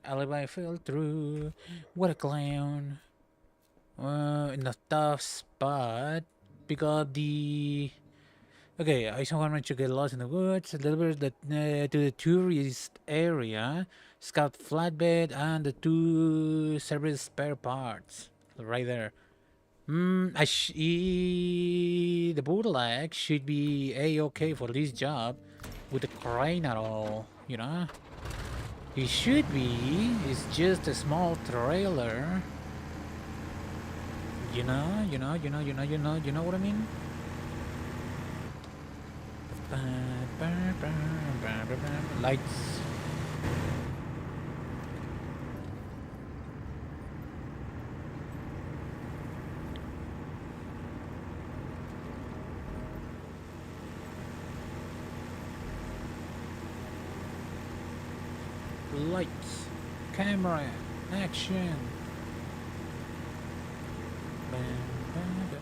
Alibi fell through. What a clown. In a tough spot. Because the... Okay, I somehow managed to get lost in the woods. Deliver to the tourist area. Scout flatbed and the 2 service spare parts. Right there. The bootleg should be a-okay for this job with the crane at all, you know? It should be. It's just a small trailer. You know what I mean? Lights. Lights. Camera. Action.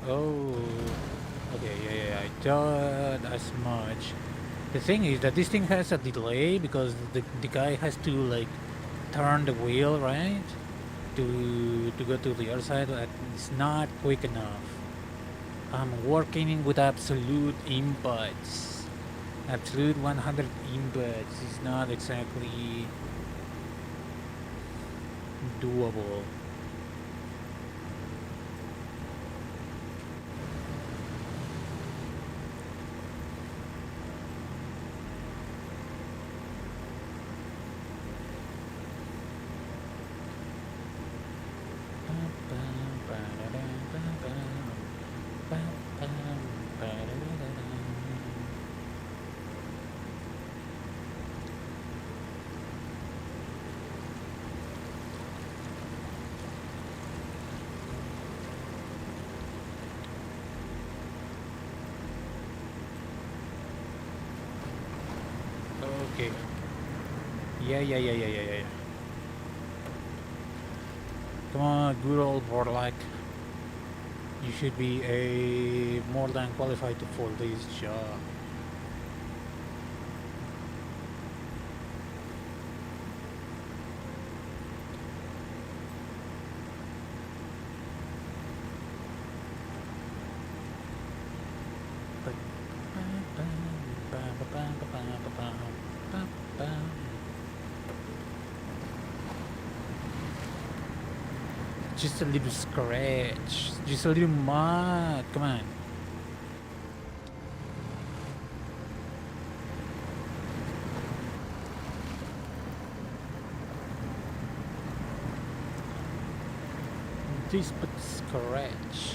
Oh. Okay, yeah, I thought as much. The thing is that this thing has a delay because the guy has to like turn the wheel, right? To go to the other side. It's not quick enough. I'm working with absolute inputs. Absolute 100 inputs is not exactly doable. Okay. Yeah. Come on, good old Borlak. You should be a more than qualified for this job. Just a little scratch. Just a little mud. Come on. Just but scratch.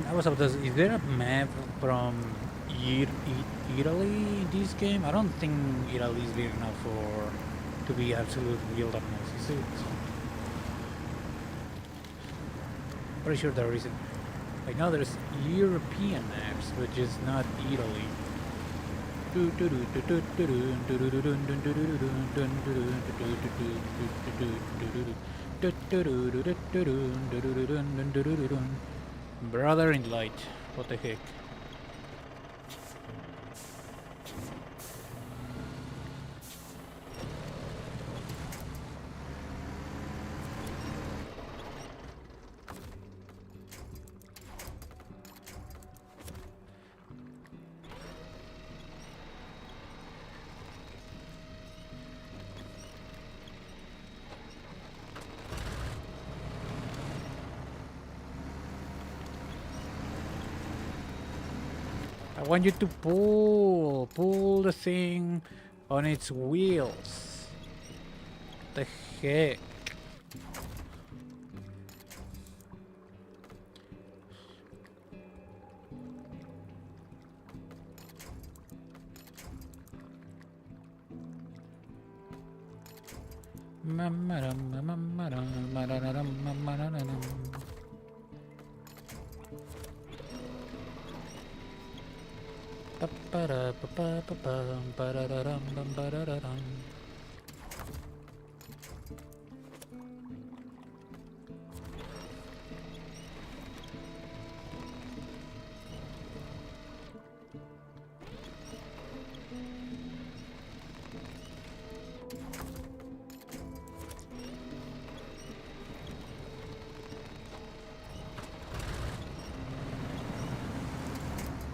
I was about to say, is there a map from Italy in this game? I don't think Italy is big enough for to be absolute wilderness, is it? Pretty sure there isn't. I know there's European maps, but just not Italy. Brother in light. What the heck? I want you to pull the thing on its wheels. What the heck?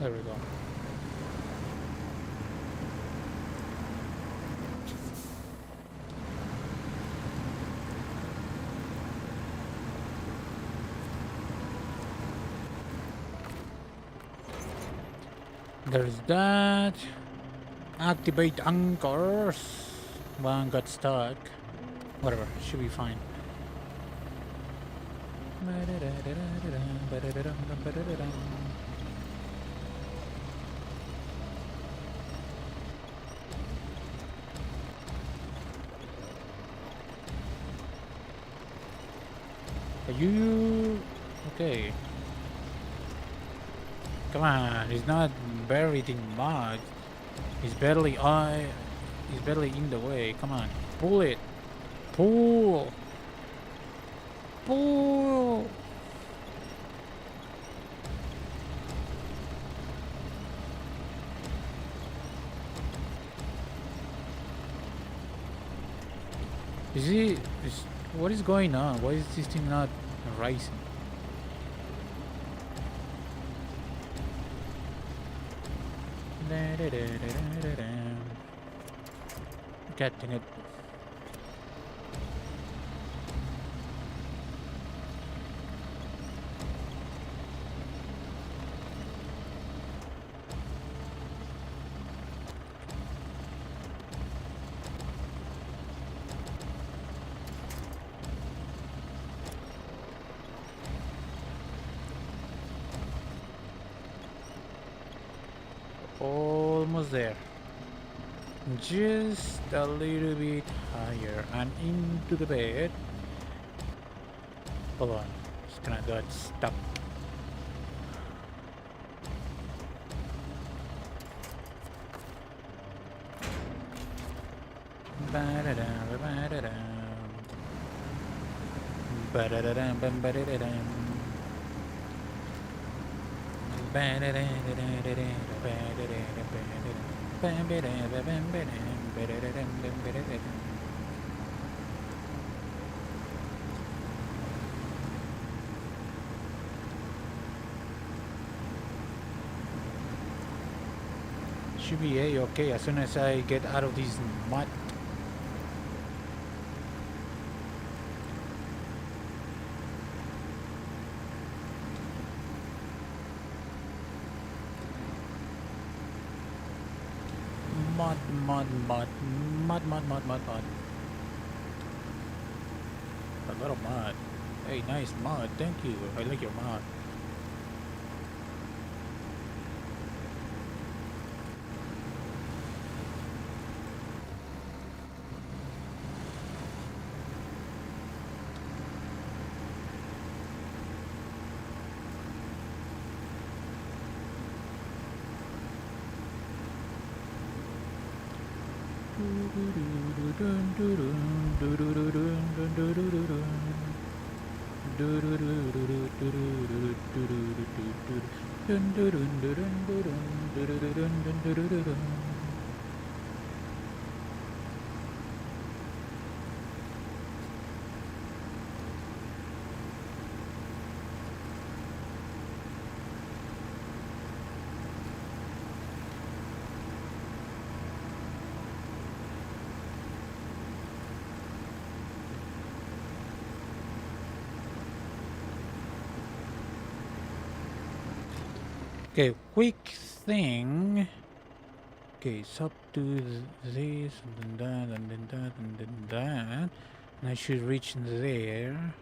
There we go. There's that. Activate anchors. One got stuck. Whatever, should be fine. Are you okay? Come on, he's not buried in mud. He's barely in the way. Come on, pull it. Pull. Pull. What is going on? Why is this thing not rising? God dang it. Almost there. Just a little bit higher and into the bed. Hold on, just gonna got stuck. Should be A-okay as soon as I get out of this mud. Mud. A lot of mud. Hey, nice mud. Thank you. I like your mud. Okay, quick thing. Okay, it's up to this, and then that, and then that, and then that. And I should reach there.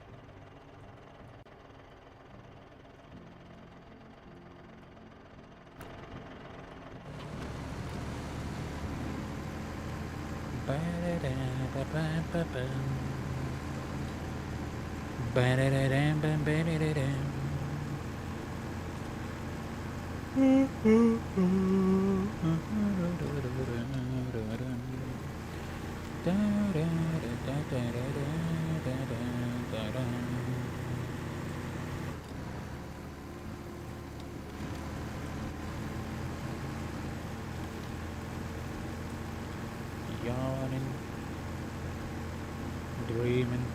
Yawning, dreaming.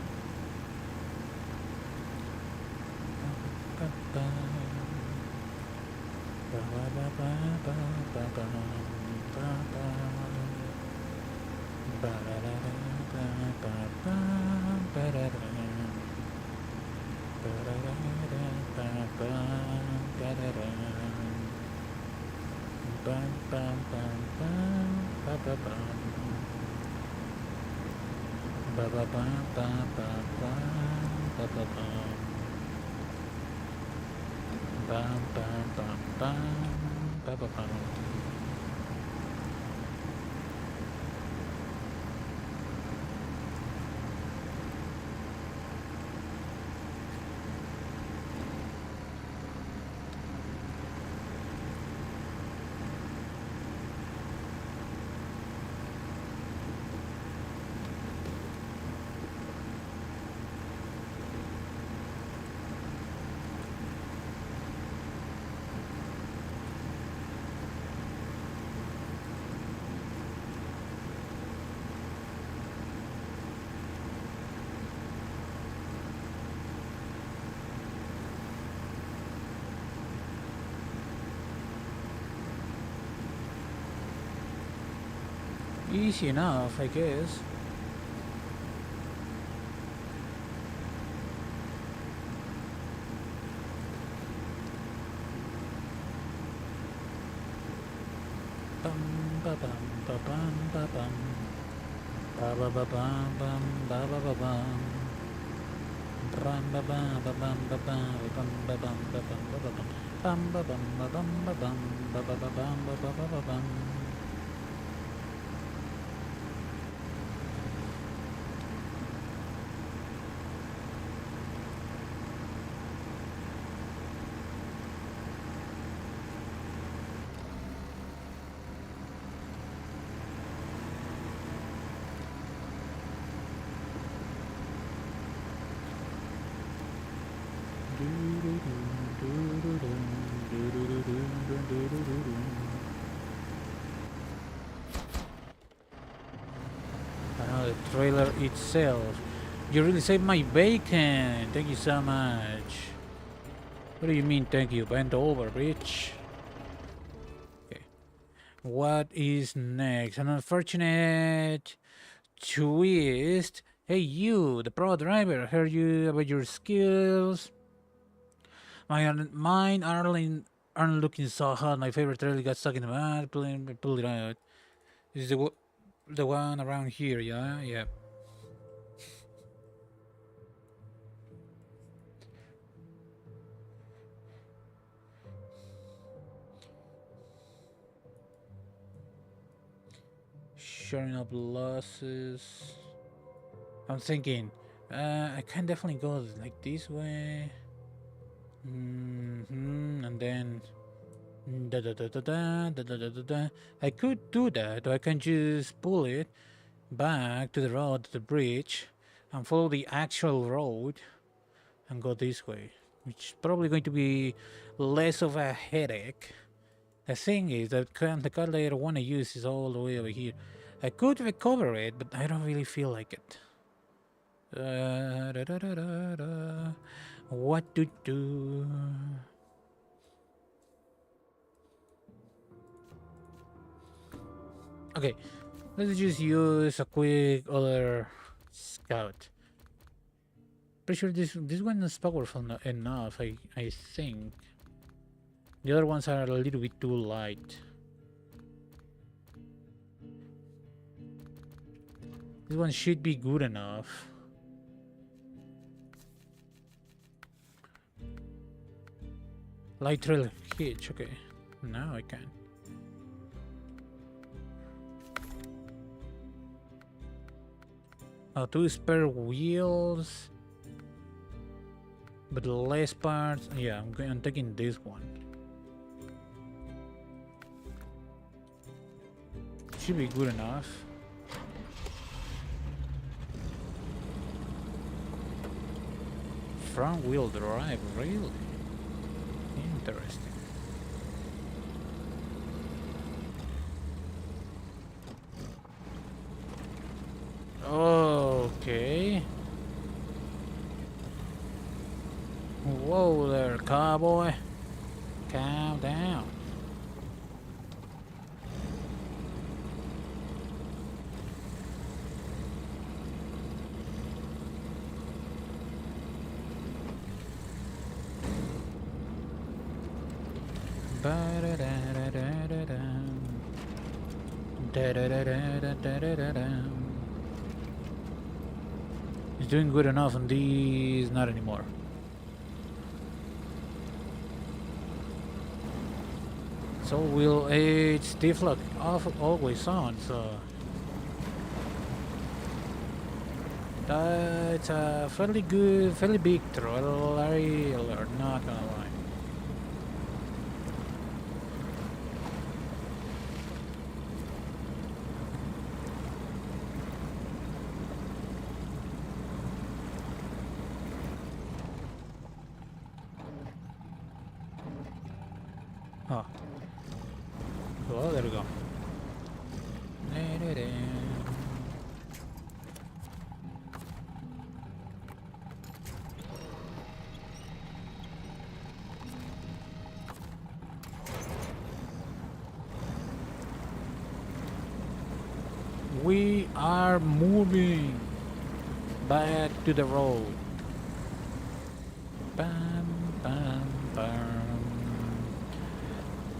Easy enough, I guess. Bum ba bum ba bum ba bum ba ba ba bum bum ba ba ba bum bum ba ba ba bum ba ba bum ba bum ba bum ba ba bum bum ba bum ba bum ba bum ba ba ba bum ba ba ba ba bum. The trailer itself. You really saved my bacon. Thank you so much. What do you mean, thank you? Bend over, bitch. Okay. What is next? An unfortunate twist. Hey, you, the pro driver. I heard you about your skills. Mine aren't looking so hot. My favorite trailer got stuck in the mud. Pull it out. This is the one around here, yeah? Yeah. Showing up losses. I'm thinking, I can definitely go like this way. And then da da da da da da da da da da. I could do that, or I can just pull it back to the road, to the bridge, and follow the actual road and go this way, which is probably going to be less of a headache. The thing is that the car that I want to use is all the way over here. I could recover it, but I don't really feel like it. Da, da, da, da, da. What to do? Okay, let's just use a quick other scout. Pretty sure this one is powerful enough. I think the other ones are a little bit too light. This one should be good enough. Light trail hitch. Okay, now I can. Oh, 2 spare wheels, but less parts. Yeah, I'm taking this one. Should be good enough. Front wheel drive, really? Interesting. Okay. Whoa there, cowboy. Calm down. He's doing good enough on these, not anymore. So we'll it's deflux off always on, so it's a fairly good, fairly big throttle alert, not gonna lie. Oh. Well, there we go. We are moving back to the road. Bam, bam, bam.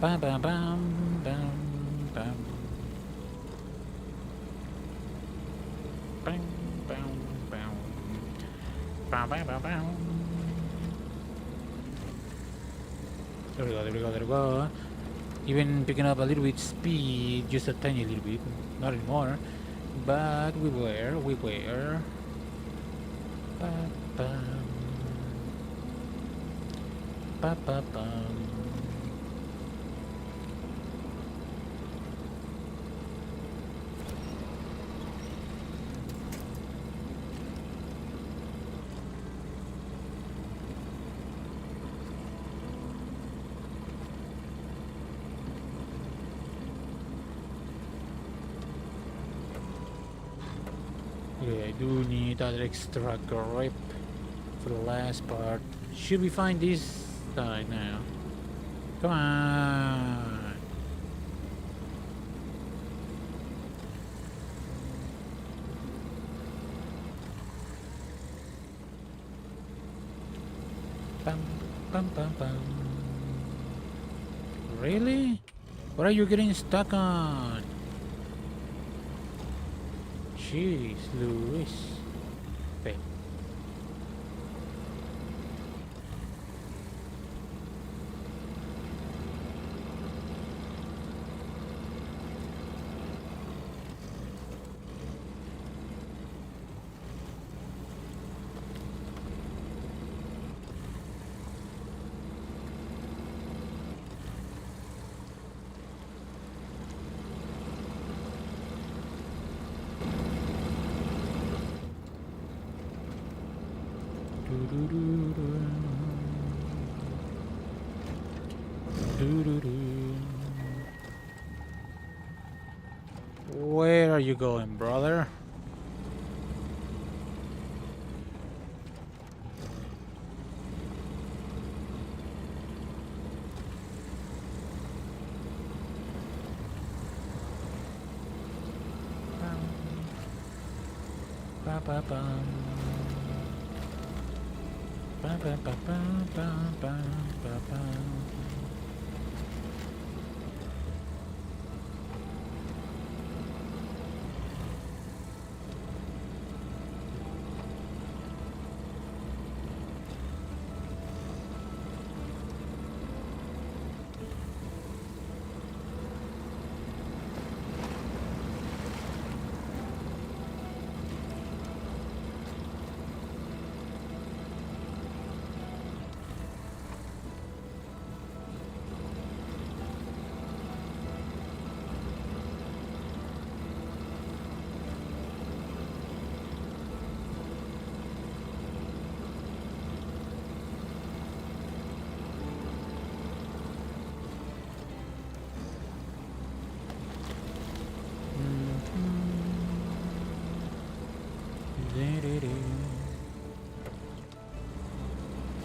Bam, bam, bam, bam, bam. Bam, bam, bam. Bam, bam, bam, bam. There we go, there we go, there we go. Even picking up a little bit speed, just a tiny little bit, not anymore. But we were. Ba, bam. Ba, ba, bam. Okay, I do need that extra grip for the last part. Should we find this side now? Come on! Bam, bam, bam, bam. Really? What are you getting stuck on? Jeez, Louis. Wait. Where are you going, brother? Ba ba bum. Ba ba ba ba ba ba ba ba.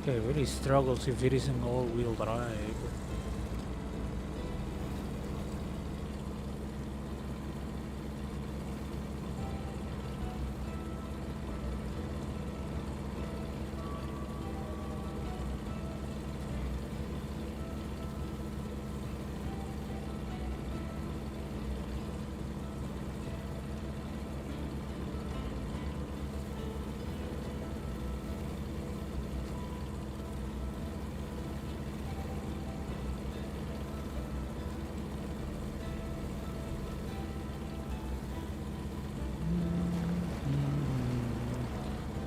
Okay, really struggles if it isn't all-wheel drive.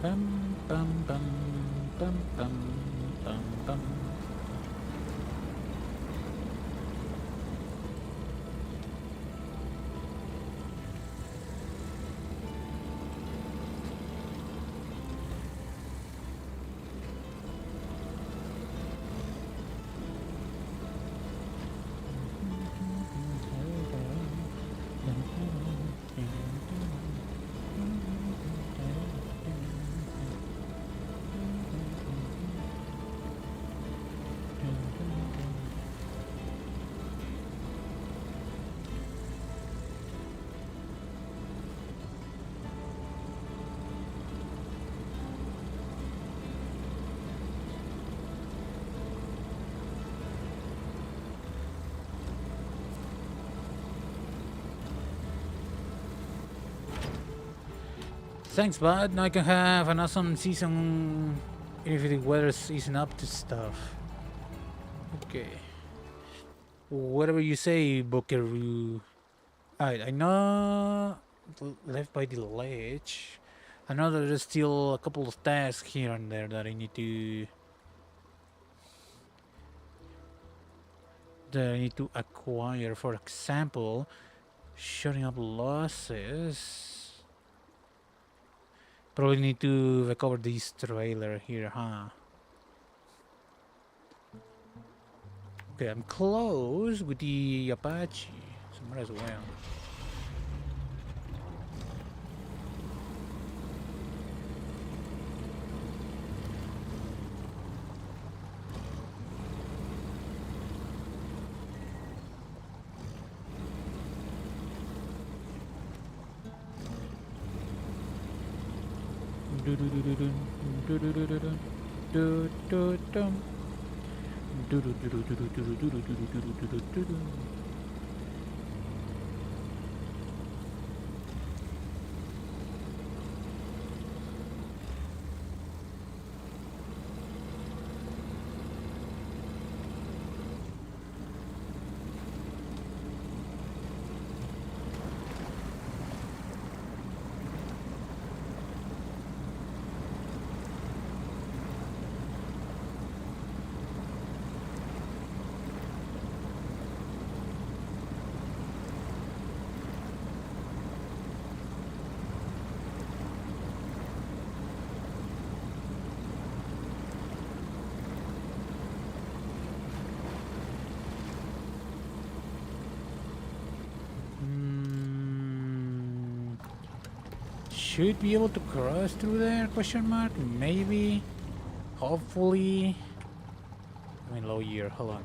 Bum, bum, bum, bum, bum, bum, bum. Thanks, bud. Now I can have an awesome season if the weather's easing up to stuff. Okay. Whatever you say, Buckaroo. Alright, I know left by the ledge. I know that there's still a couple of tasks here and there that I need to acquire. For example, shutting up losses. Probably need to recover this trailer here, huh? Okay, I'm close with the Apache, so might as well. Should be able to cross through there, question mark? Maybe. Hopefully. I mean low year, hold on.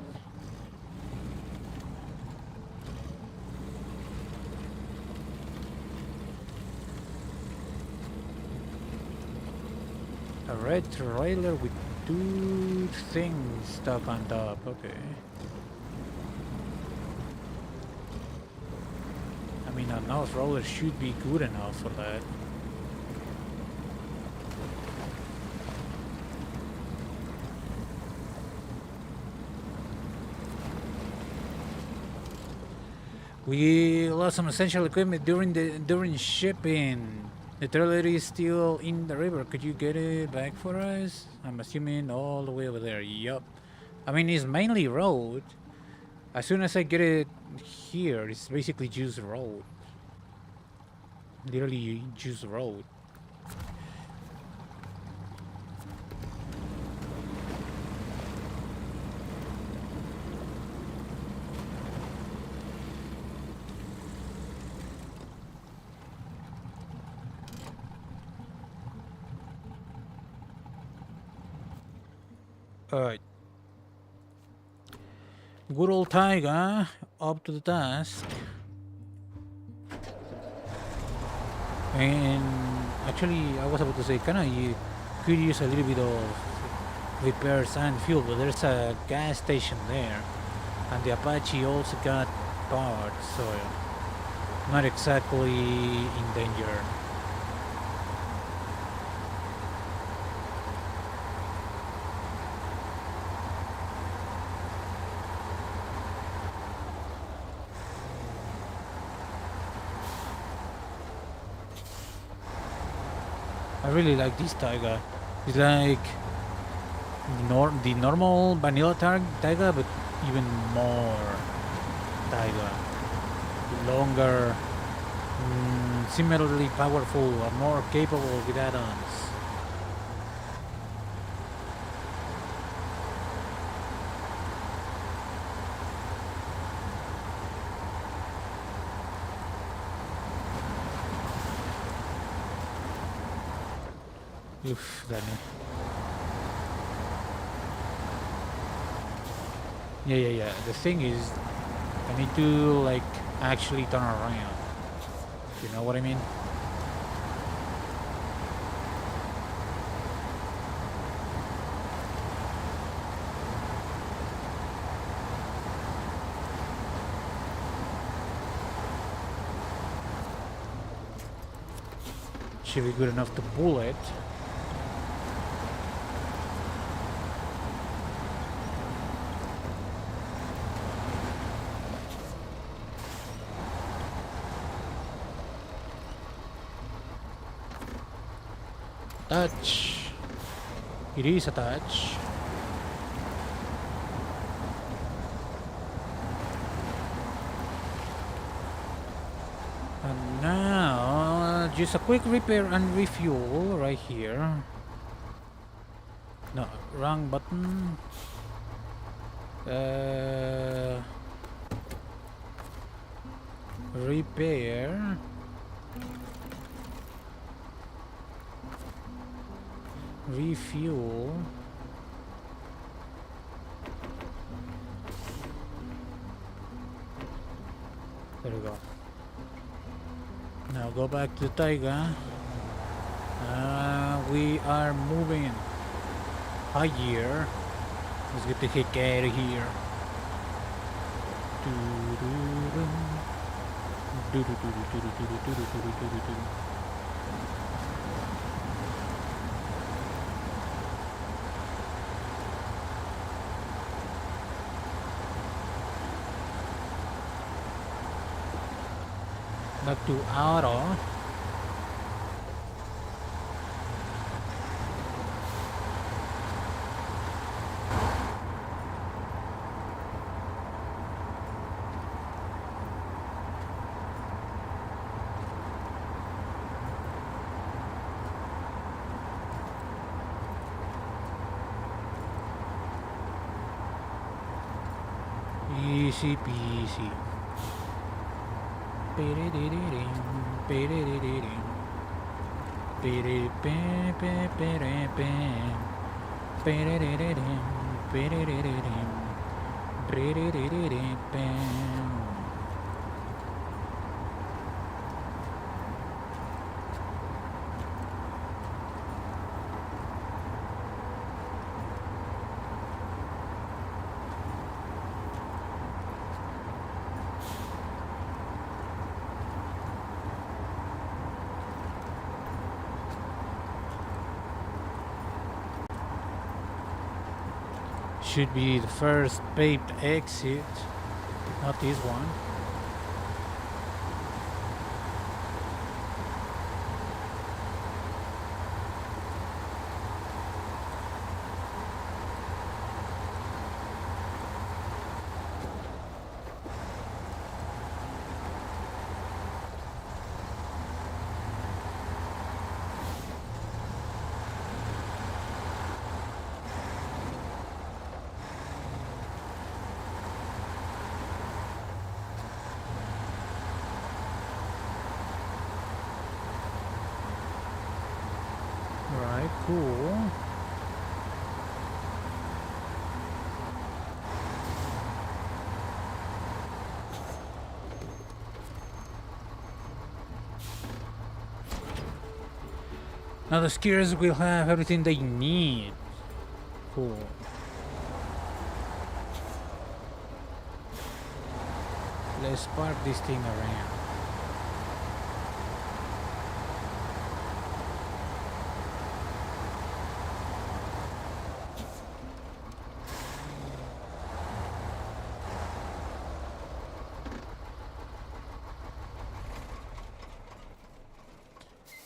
A red trailer with two things stuck on top, okay. I mean an off-roader should be good enough for that. We lost some essential equipment during shipping. The trailer is still in the river. Could you get it back for us? I'm assuming all the way over there. Yup. I mean, it's mainly road. As soon as I get it here, it's basically just road. Literally just road. Alright. Good old Tiger, up to the task. And actually, I was about to say, you could use a little bit of repairs and fuel, but there's a gas station there. And the Apache also got parts, so not exactly in danger. I really like this taiga. It's like the normal vanilla taiga, but even more taiga. Longer, similarly powerful, or more capable with add-ons. Oof, Danny. Yeah. The thing is, I need to like actually turn around. You know what I mean? Should be good enough to pull it. Touch. It is a touch. And now, just a quick repair and refuel right here. No, wrong button. Repair. Refuel. There we go. Now go back to Taiga. We are moving higher. Let's get the heck out of here. Back to auto. Easy peasy. Should be the first paved exit, not this one. Right, cool. Now the skiers will have everything they need. Cool. Let's park this thing around.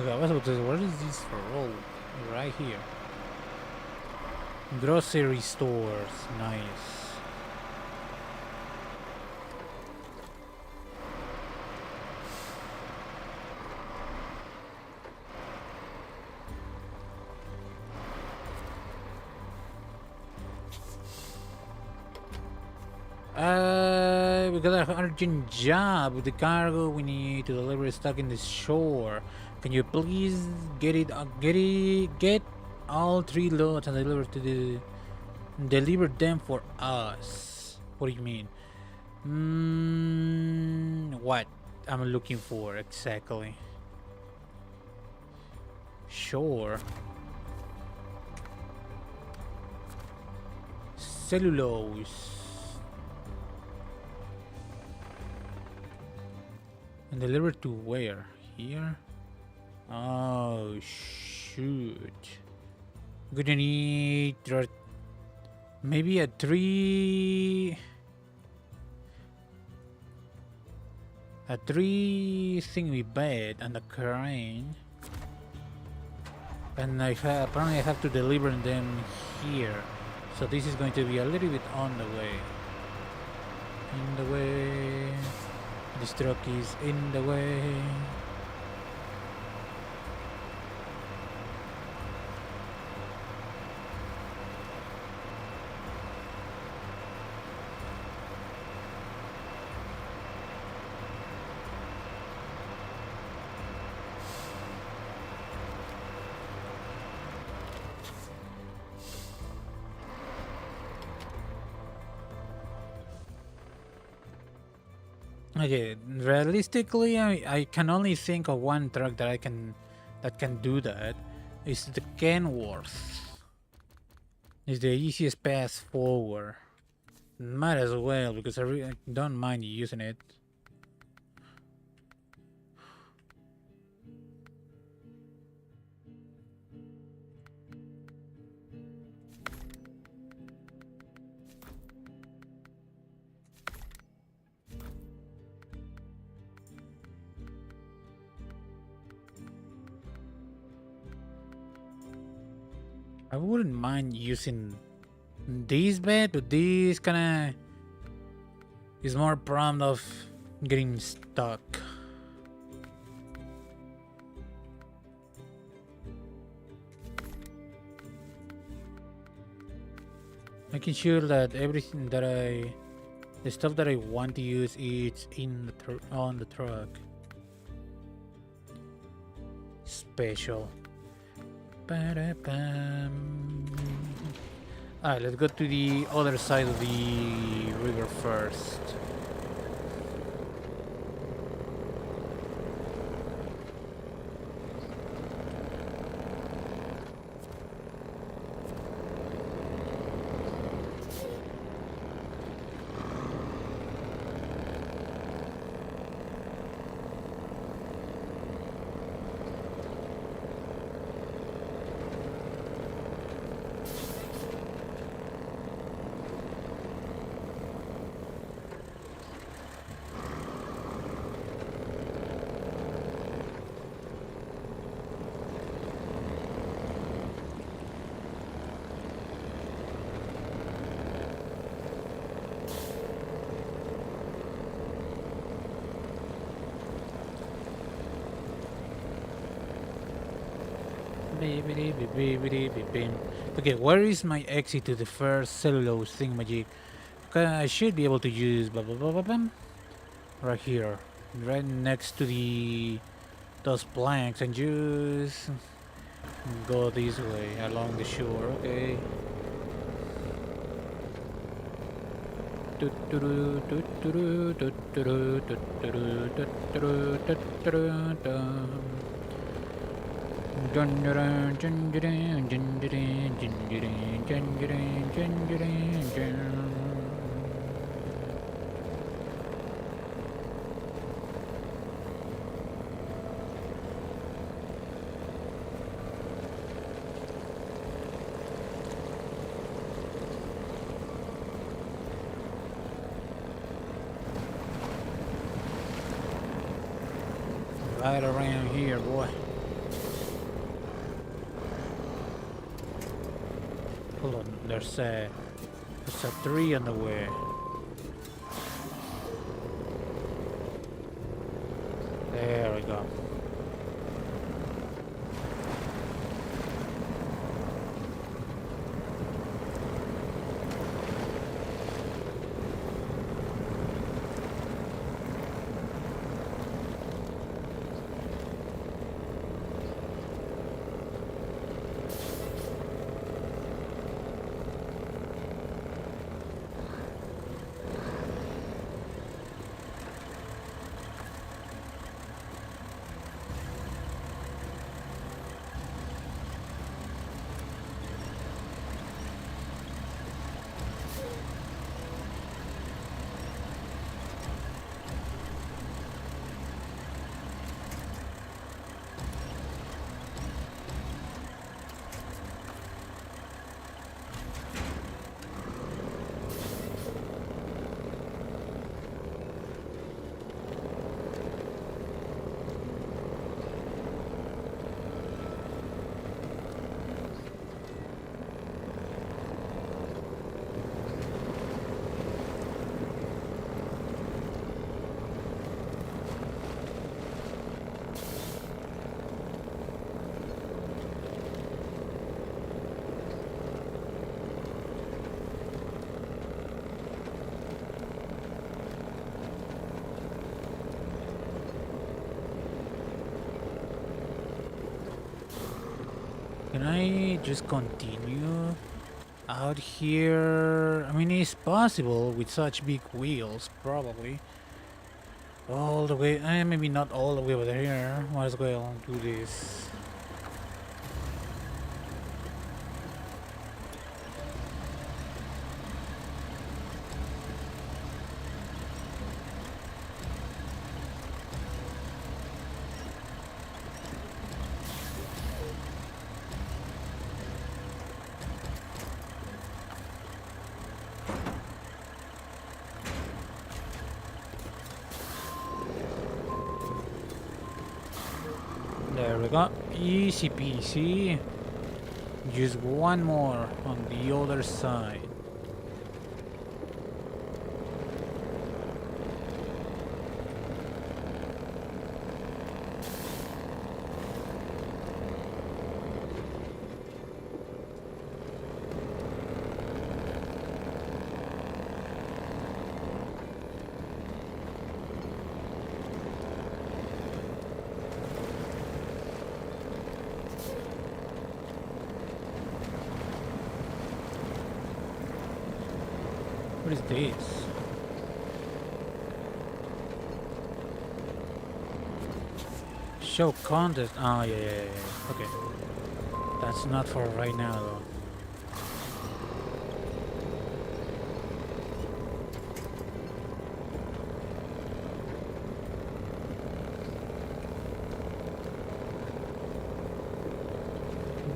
Okay, I was about to say, what is this road? Right here. Grocery stores. Nice. We got an urgent job with the cargo. We need to deliver stock in the shore. Can you please get all 3 loads and deliver them for us? What do you mean? What I'm looking for exactly? Shore. Cellulose. And deliver to where? Here? Oh, shoot. Gonna need maybe a 3 thingy bed and a crane. And apparently I have to deliver them here. So this is going to be a little bit on the way. In the way. This truck is in the way. Okay, realistically, I can only think of one truck that can do that. It's the Kenworth. It's the easiest path forward. Might as well because I don't mind using it. I wouldn't mind using this bed, but this kinda is more prone of getting stuck. Making sure that everything that the stuff that I want to use is in on the truck. Special. Alright, let's go to the other side of the river first. Okay, where is my exit to the first cellulose thingamajig? Okay, I should be able to use blah blah blah blah blah. Right here, right next to those planks, and just go this way along the shore. Okay. Right around here, boy. There's a tree on the way. There we go. Can I just continue out here? I mean, it's possible with such big wheels, probably. All the way, maybe not all the way over here. Might as well do this. There we go. Easy peasy. Just one more on the other side. What is this? Show contest. Oh, yeah. Okay. That's not for right now, though.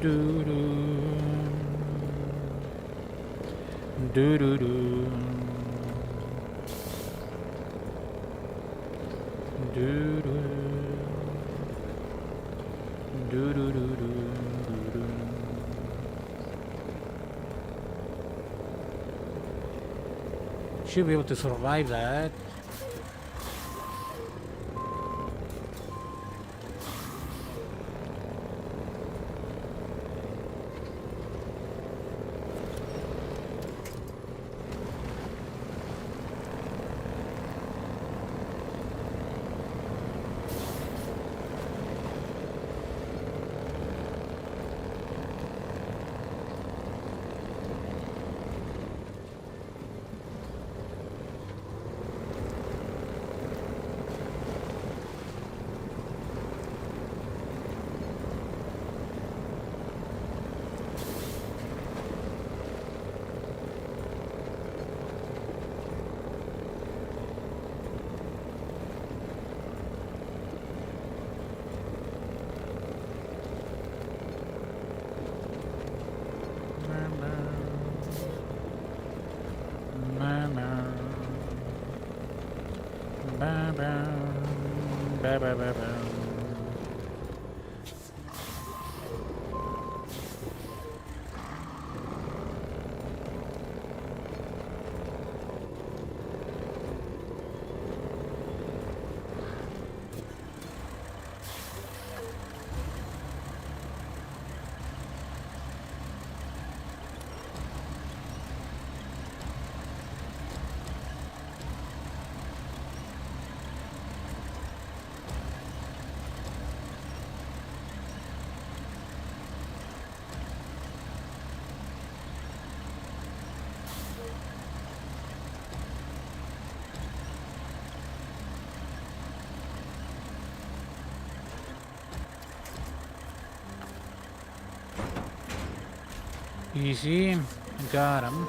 Do-do-do. Should be able to survive that. Easy. Got him.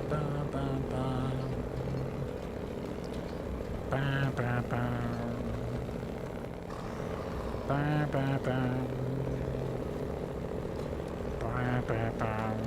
Bum, bum, bum. Bum, bum, bum. Bum, bum, bum. Bum, bum, bum.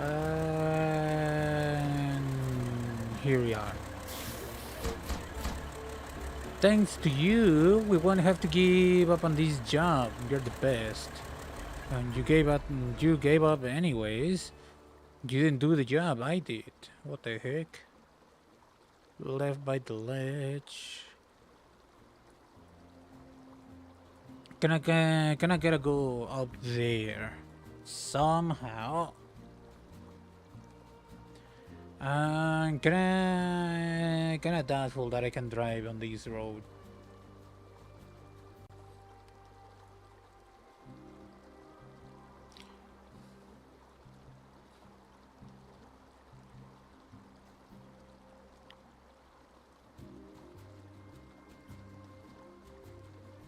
And here we are. Thanks to you, we won't have to give up on this job. You're the best. And you gave up. You gave up anyways. You didn't do the job. I did. What the heck? Left by the ledge. Can I gotta go up there somehow? Can I doubtful that I can drive on this road?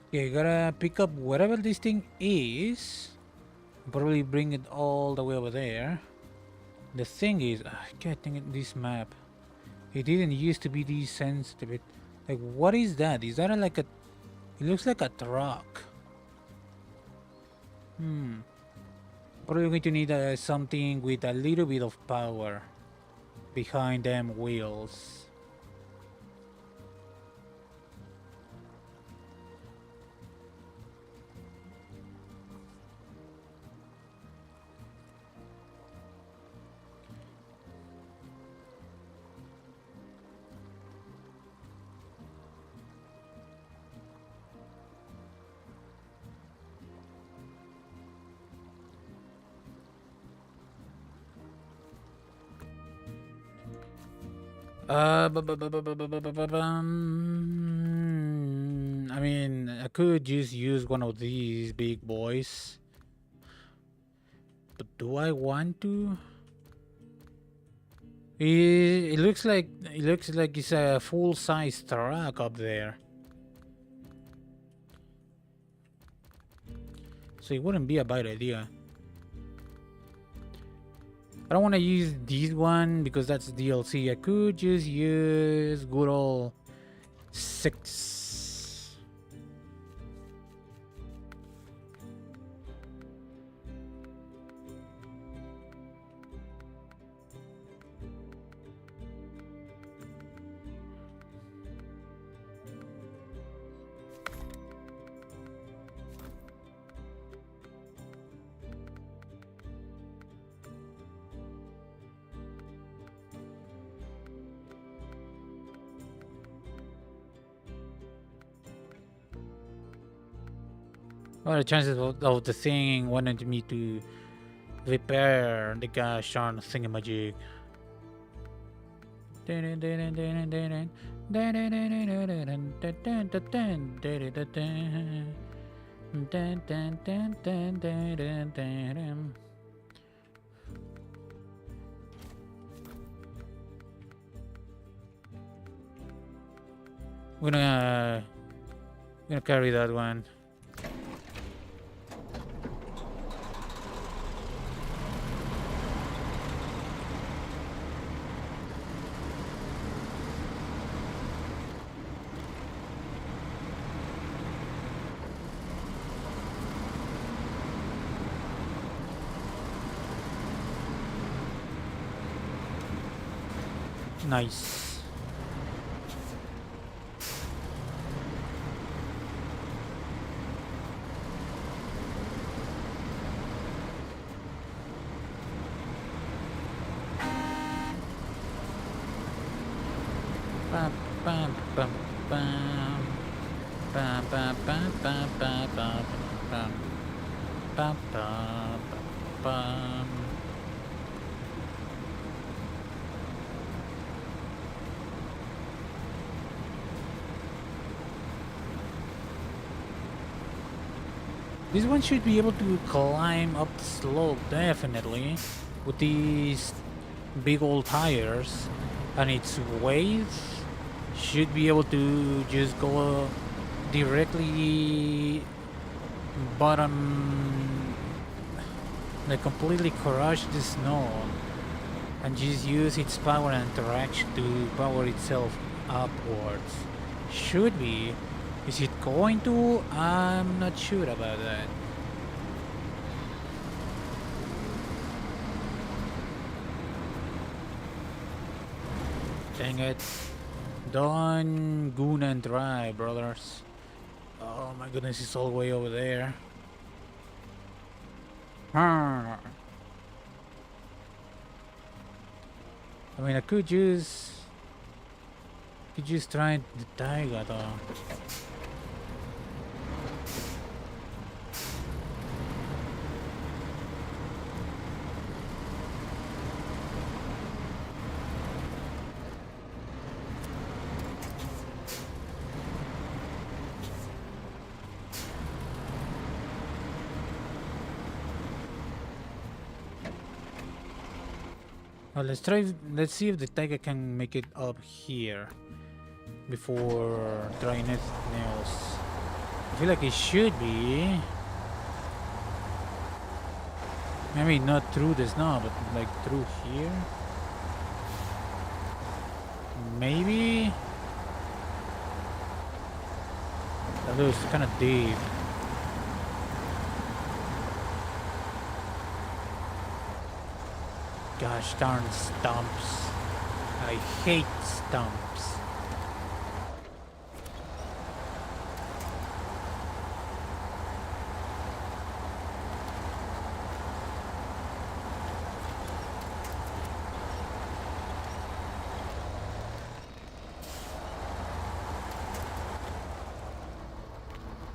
Okay, gotta pick up whatever this thing is. Probably bring it all the way over there. The thing is, I can't think of this map. It didn't used to be this sensitive. Like, what is that? Is that like a? It looks like a truck. Probably going to need something with a little bit of power behind them wheels. I mean, I could just use one of these big boys. But do I want to? It looks like it's a full-size truck up there. So it wouldn't be a bad idea. I don't want to use this one because that's DLC. I could just use good old 6. What are the chances of the thing wanted me to repair the gosh darn thingamajig? We're gonna carry that one. Nice. Bam, bam, bam, bam. Bam, bam, bam, bam, bam, bam, bam. Bam, bam, bam, bam. This one should be able to climb up the slope, definitely, with these big old tires, and its weight should be able to just go directly bottom, like completely crush the snow, and just use its power and traction to power itself upwards. Should be. Is it going to? I'm not sure about that. Dang it. Don't goon and try, brothers. Oh my goodness, it's all the way over there. I mean, I could just try the tiger though. Well, let's try. Let's see if the tiger can make it up here before trying anything else. I feel like it should be. Maybe not through the snow, but like through here. Maybe. That looks kind of deep. Gosh darn stumps. I hate stumps.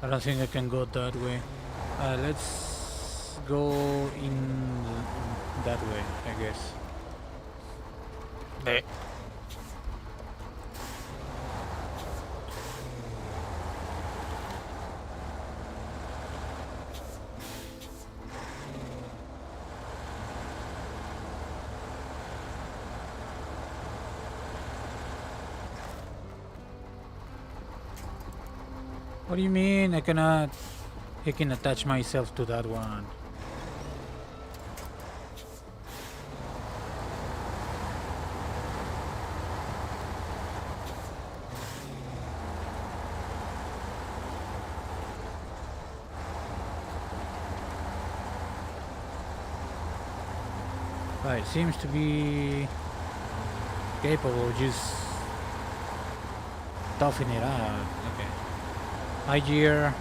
I don't think I can go that way. Let's go in that way, I guess. Bleh. What do you mean? I can attach myself to that one. Right, seems to be capable of just toughing it out. Okay. High gear,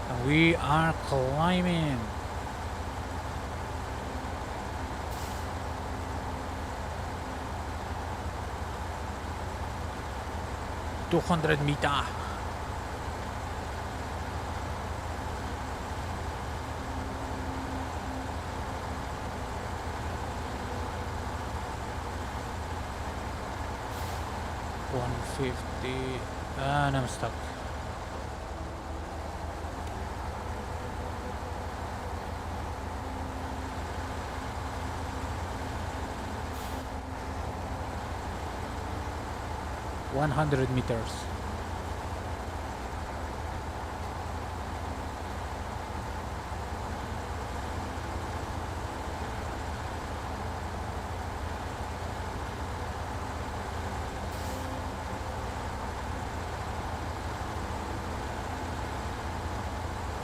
and we are climbing. .200 meter. 150. And I'm stuck. $100 meters.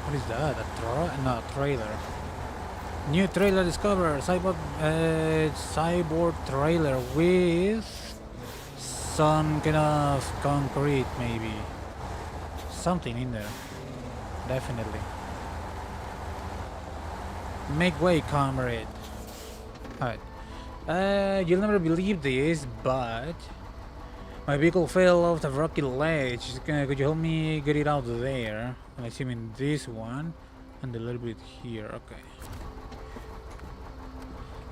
What is that? No, trailer. New trailer discovered. Cyborg trailer with some kind of concrete, maybe. Something in there. Definitely. Make way, comrade. Alright. You'll never believe this, but my vehicle fell off the rocky ledge. Could you help me get it out there? I'm assuming this one and a little bit here. Okay.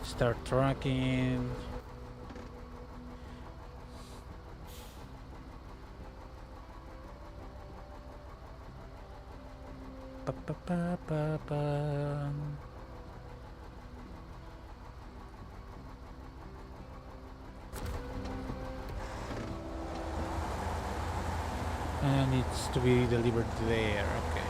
Start tracking. Pa, pa, pa, pa, pa. And it's to be delivered there. Okay.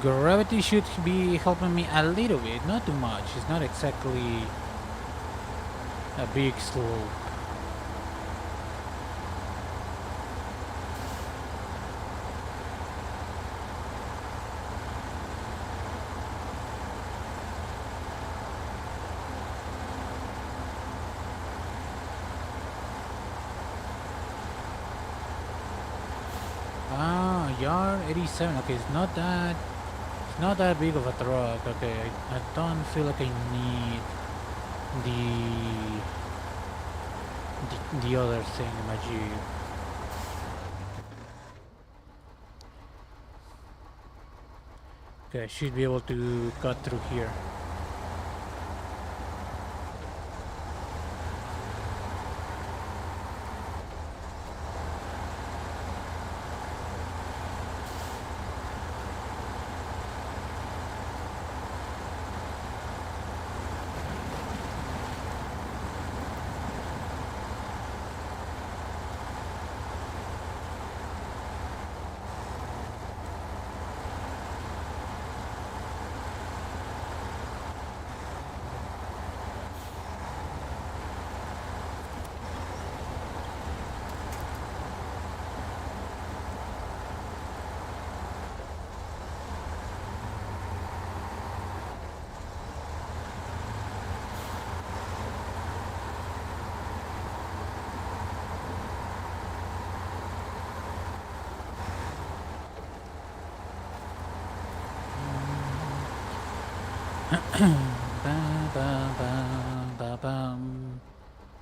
Gravity should be helping me a little bit, not too much. It's not exactly a big slope. Ah, yard 87. Okay, it's not that big of a truck. Okay, I don't feel like I need the other thing in my Jeep. Okay, I should be able to cut through here.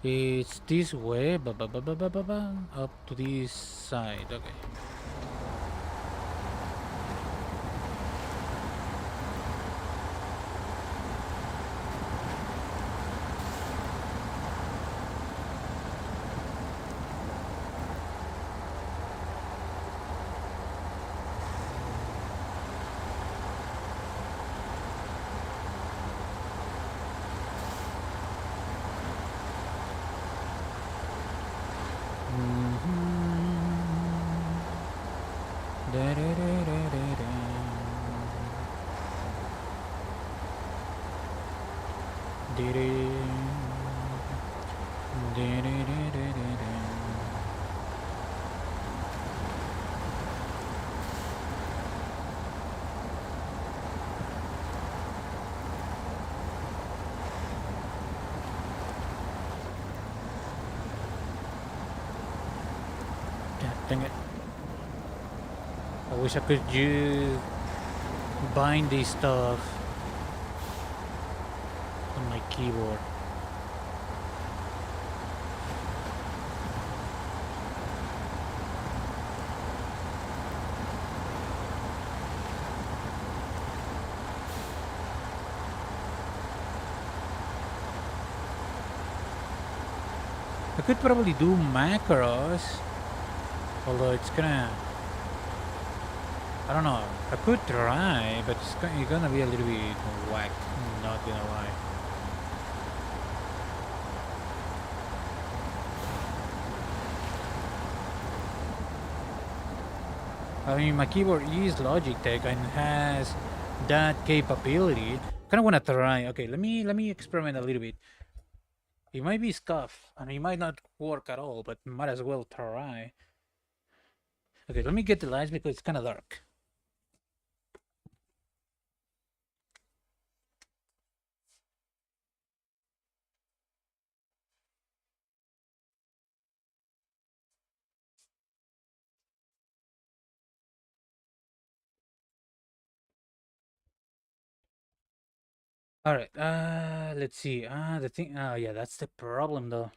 It's this way, up to this side. Okay. Dang it. I wish I could bind this stuff on my keyboard. could probably do macros, although it's gonna, I don't know. I could try, but it's gonna be a little bit whack. Not gonna lie. I mean, my keyboard is Logitech and has that capability. Kind of want to try. Okay, let me experiment a little bit. It might be scuff, and it might not work at all, but might as well try. Okay, let me get the lights because it's kind of dark. All right. Let's see. The thing. Yeah, that's the problem though.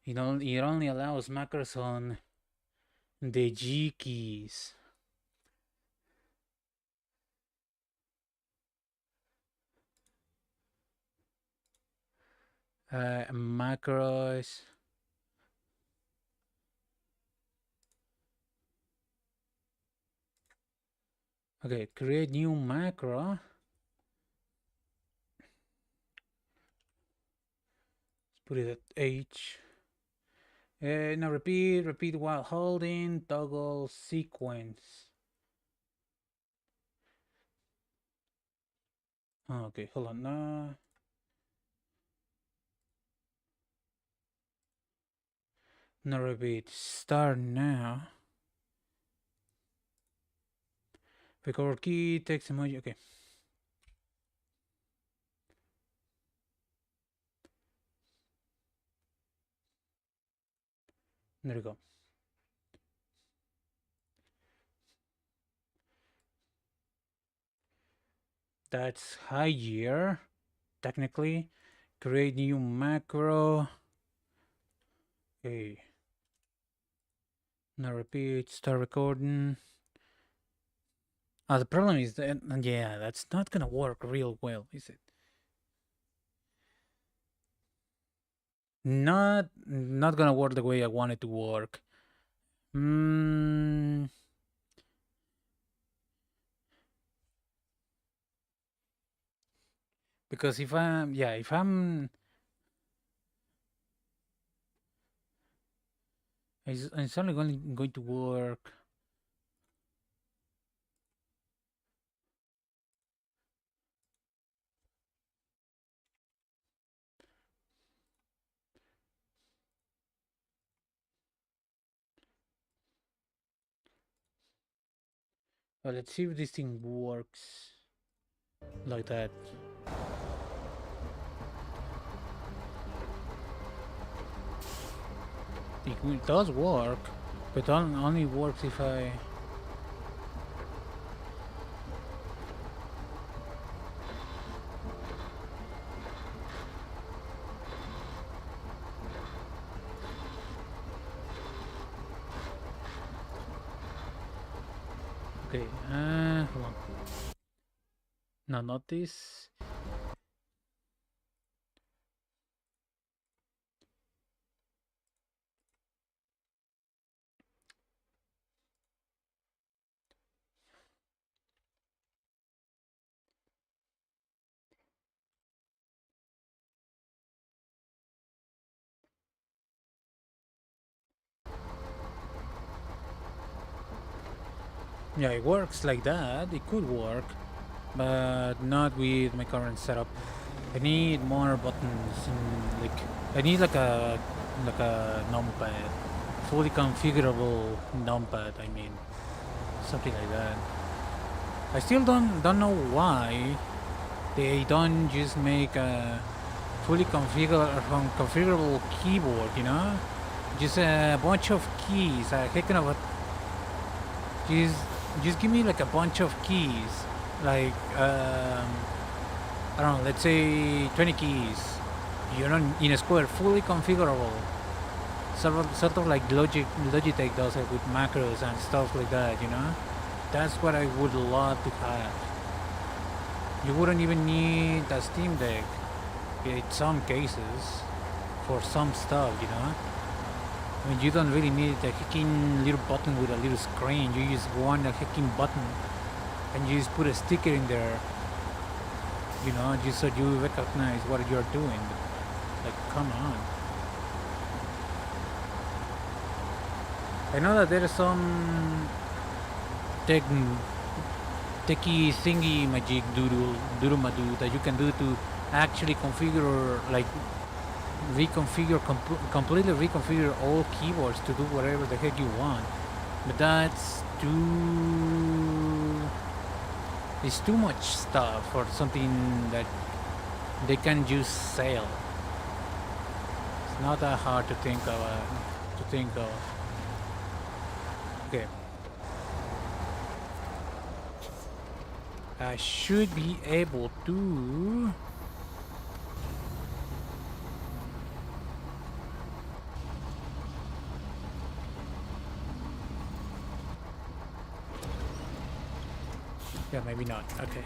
It only allows macros on the G keys. Macros. Okay, create new macro. Let's put it at H. Now repeat while holding, toggle sequence. Oh, okay, hold on. No repeat. Start now. Record key, text emoji. Okay. There we go. That's higher, technically. Create new macro. Okay. Now repeat, start recording. The problem is that, yeah, that's not gonna work real well, is it? Not gonna work the way I want it to work. Because if I'm it's only going to work. Well, let's see if this thing works like that. It does work, but only works if I. Okay, hold on. No, not this. Yeah, it works like that. It could work, but not with my current setup. I need more buttons. Like I need like a numpad, fully configurable numpad. I mean, something like that. I still don't know why they don't just make a fully configurable keyboard. Just a bunch of keys. A heck of a just give me like a bunch of keys, like I don't know, let's say 20 keys, in a square, fully configurable, sort of like Logitech does it with macros and stuff like that. That's what I would love to have. You wouldn't even need a Steam Deck in some cases. for some stuff, you know. I mean, you don't really need a hacking little button with a little screen. You just want a hacking button, and you just put a sticker in there, you know, just so you recognize what you're doing. Like, come on. I know that there is some techie thingy magic doodle madu that you can do to actually configure, like completely reconfigure all keyboards to do whatever the heck you want. But that's it's too much stuff for something that they can just sell. It's not that hard to think of. Okay. I should be able to. Yeah, maybe not. Okay.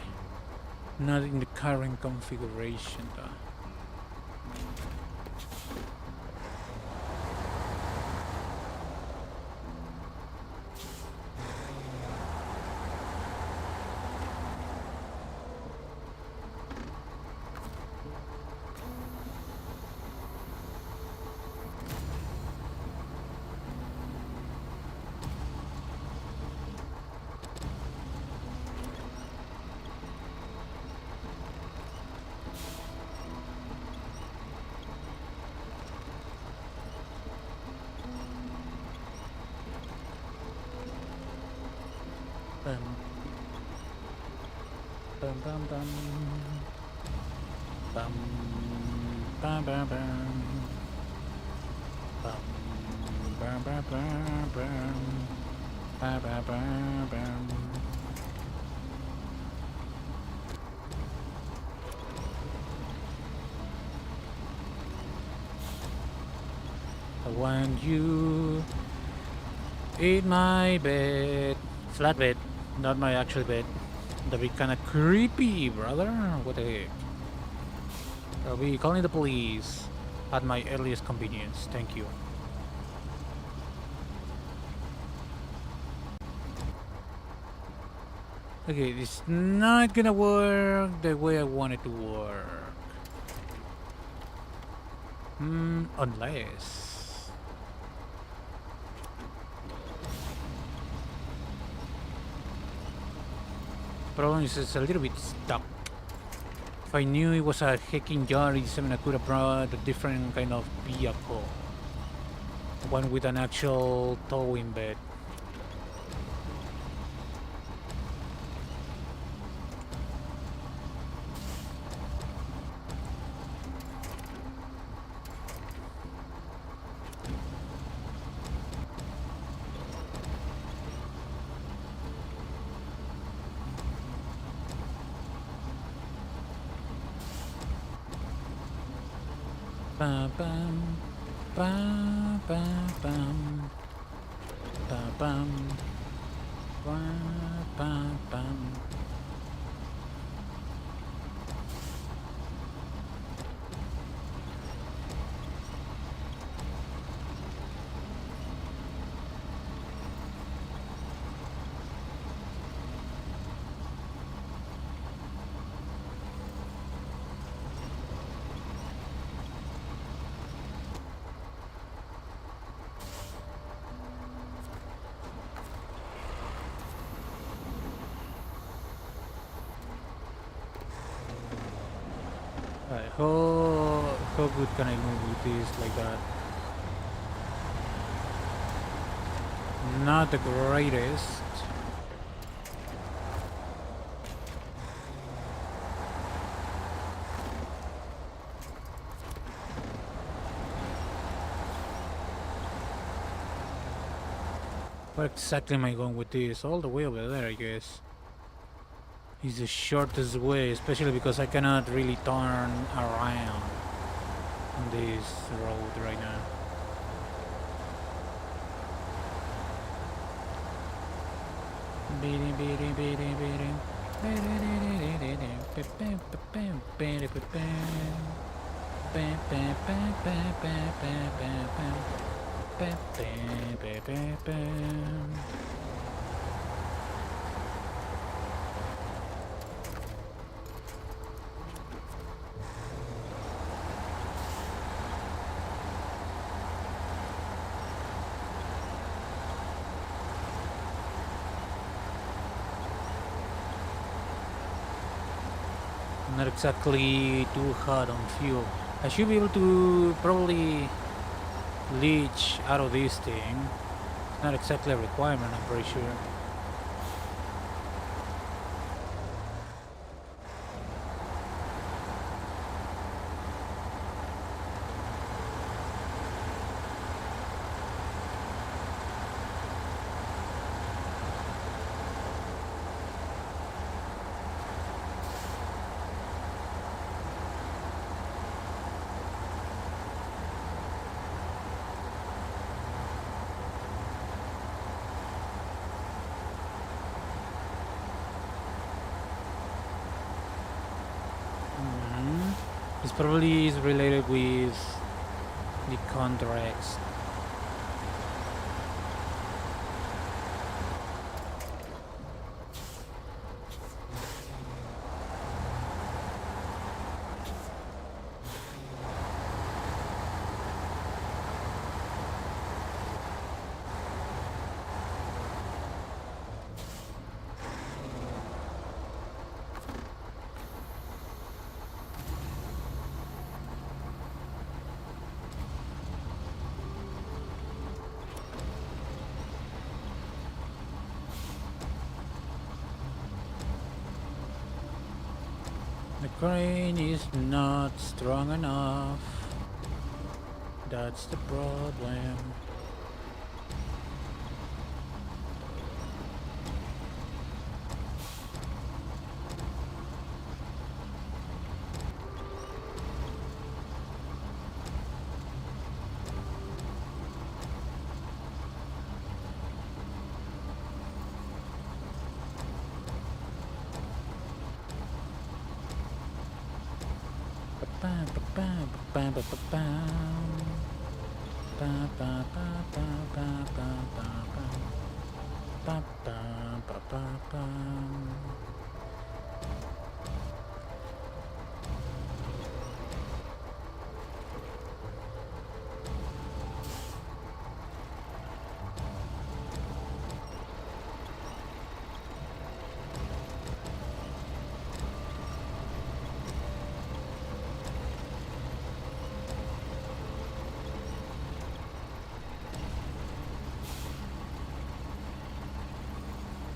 Not in the current configuration though. When you eat my bed, flat bed, not my actual bed. That'd be kind of creepy, brother. What the heck? I'll be calling the police at my earliest convenience. Thank you. Okay, it's not gonna work the way I want it to work. Unless. Problem is it's a little bit stuck. If I knew it was a hacking jar, I could have brought a different kind of vehicle. One with an actual towing bed. Bam bam bam bam bam bam bam bam bam. Alright, how good can I move with this like that? Not the greatest. Where exactly am I going with this? All the way over there, I guess. It's the shortest way, especially because I cannot really turn around on this road right now. Not exactly too hot on fuel. I should be able to probably leach out of this thing. It's not exactly a requirement, I'm pretty sure. This probably is related with the contracts. The crane is not strong enough. That's the problem.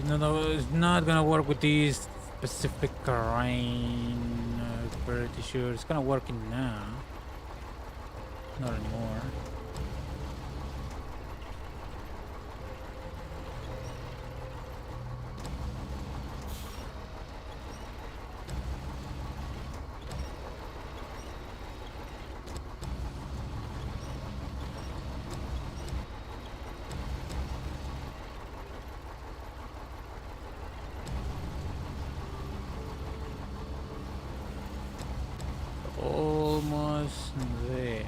No, it's not gonna work with this specific terrain. Pretty sure it's gonna work in now. Not anymore. Almost there.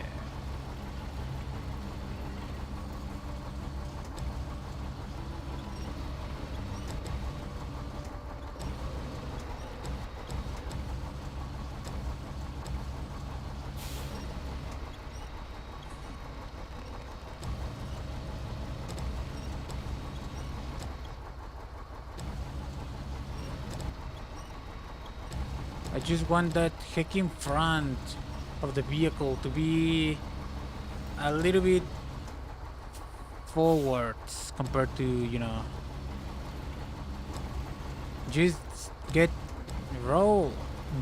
I just want that heckin' front of the vehicle to be a little bit forwards compared to, you know, just get roll,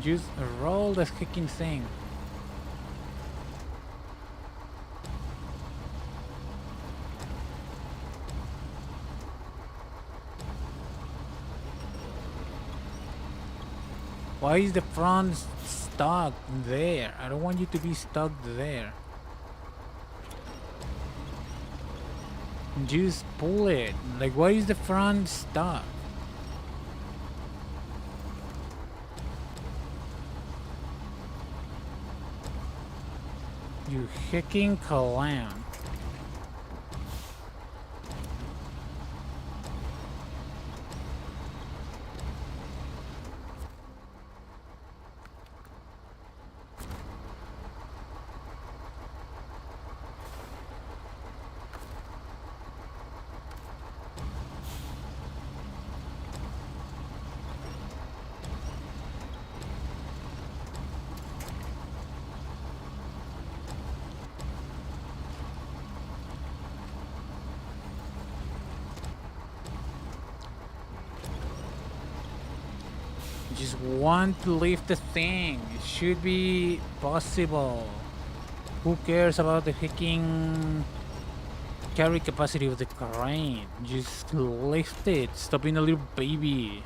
just roll the heckin' thing. Why is the front stuck there? I don't want you to be stuck there. Just pull it. Like, why is the front stuck? You hecking clown. Just want to lift the thing. It should be possible. Who cares about the hacking carry capacity of the crane? Just lift it. Stop being a little baby.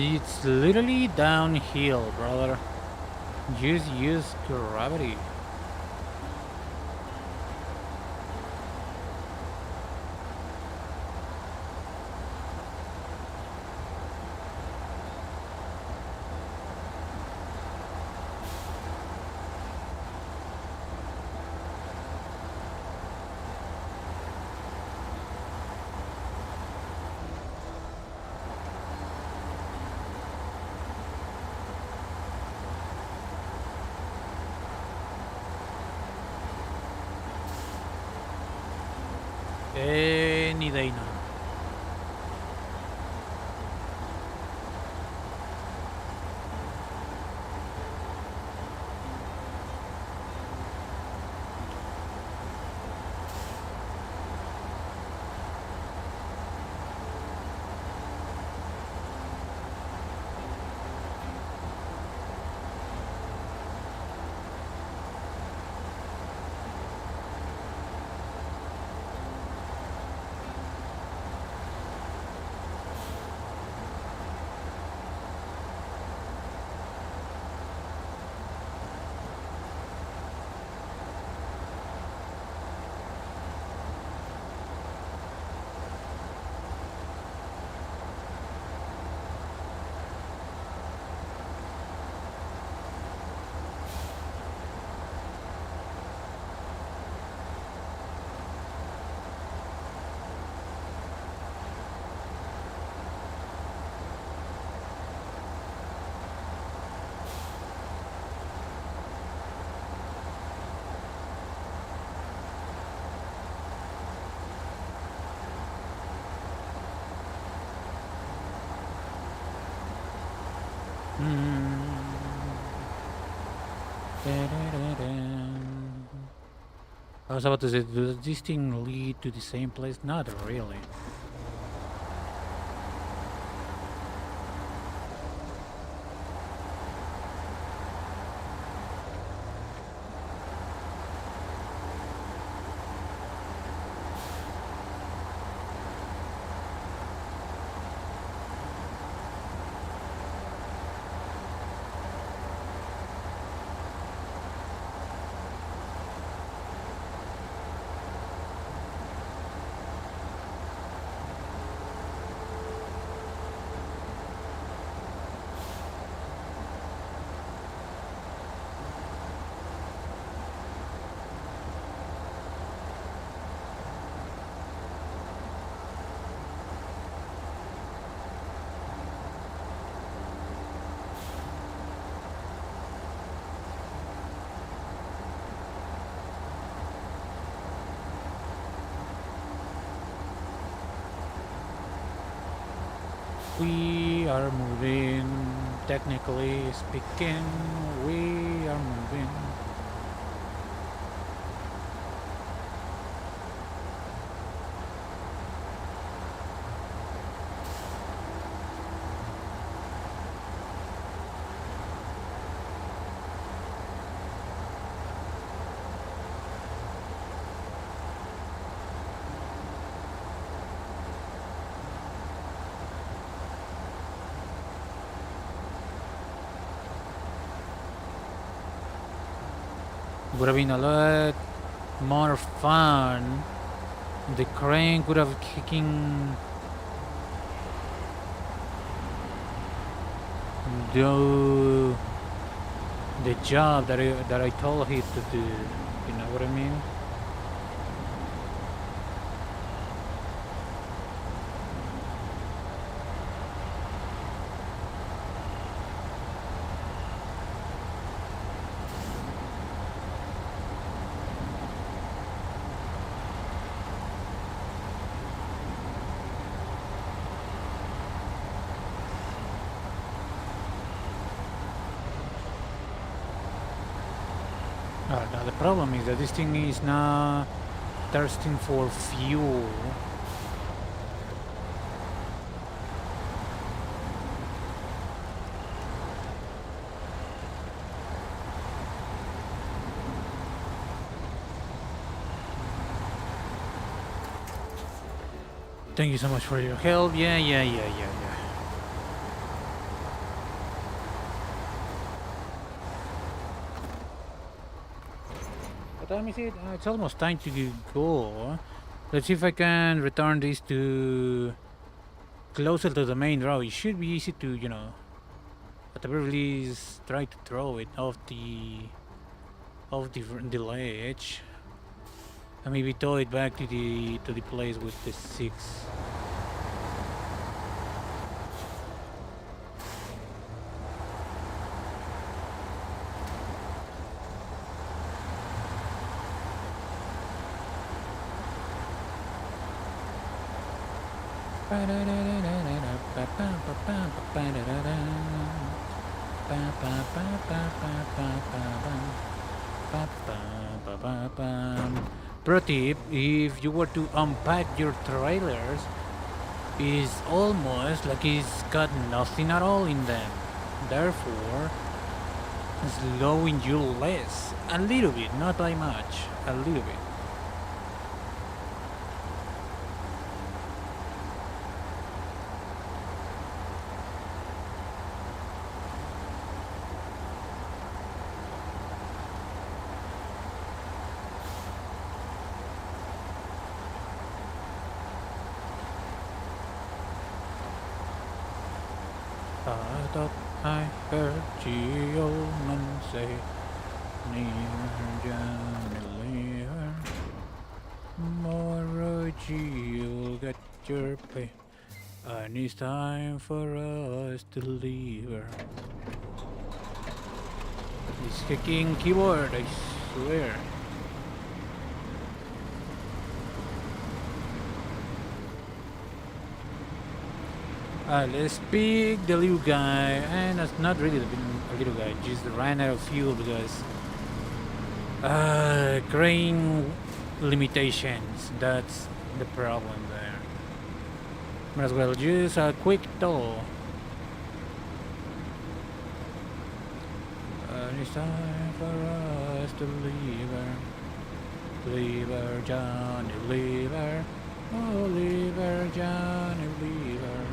It's literally downhill, brother. Just use gravity. Any day now. was about to say, does this thing lead to the same place? Not really. We are moving, technically speaking, we are moving. Would have been a lot more fun. The crane could have kicking do the job that I told him to do. You know what I mean? Now the problem is that this thing is now thirsting for fuel. Thank you so much for your help. Yeah. What time is it? It's almost time to go. Let's see if I can return this to closer to the main road. It should be easy to, you know, at the very least, try to throw it off the ledge, and maybe tow it back to the place with the 6. Pro tip, if you were to unpack your trailers, it's almost like it's got nothing at all in them. Therefore, slowing you less. A little bit, not by much. A little bit. I thought I heard the old man say, near Johnny Lever, tomorrow you'll get your pay, and it's time for us to leave her. This kicking keyboard, I swear. Let's pick the little guy, and that's not really a little guy, just ran out of fuel because crane limitations. That's the problem there. Might as well use a quick tow. It's time for us to leave her. Leave her, Johnny, leave her. Oh, leave her, Johnny, leave her.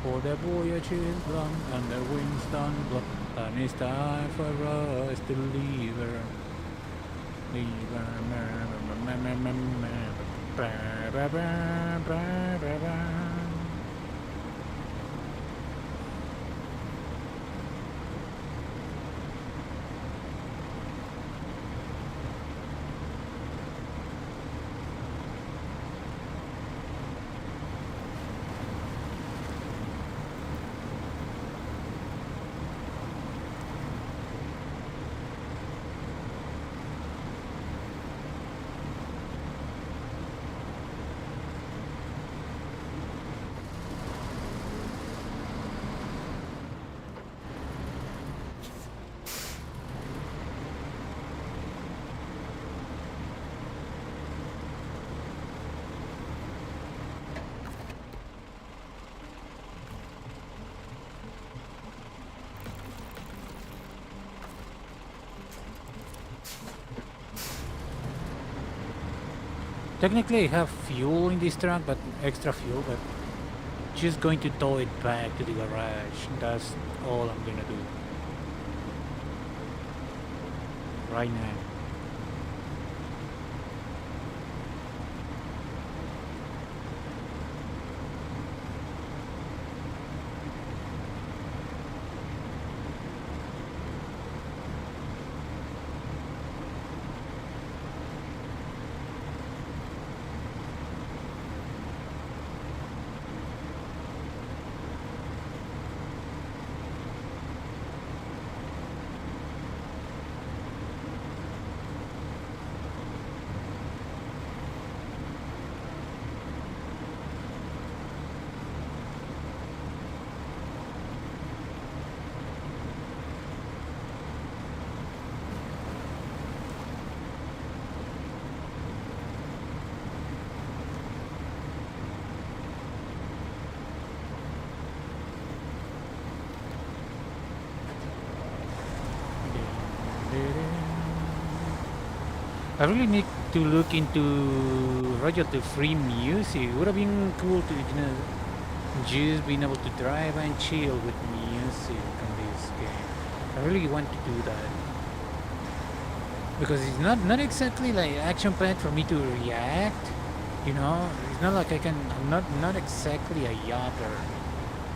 For the voyage is long and the winds don't blow. And it's time for us to leave her. Leave her. Technically I have fuel in this truck, but extra fuel, but just going to tow it back to the garage. That's all I'm gonna do right now. I really need to look into royalty-free music. Would have been cool to, just being able to drive and chill with music on this game. I really want to do that because it's not exactly like action-packed for me to react. It's not like I can. I'm not exactly a yapper,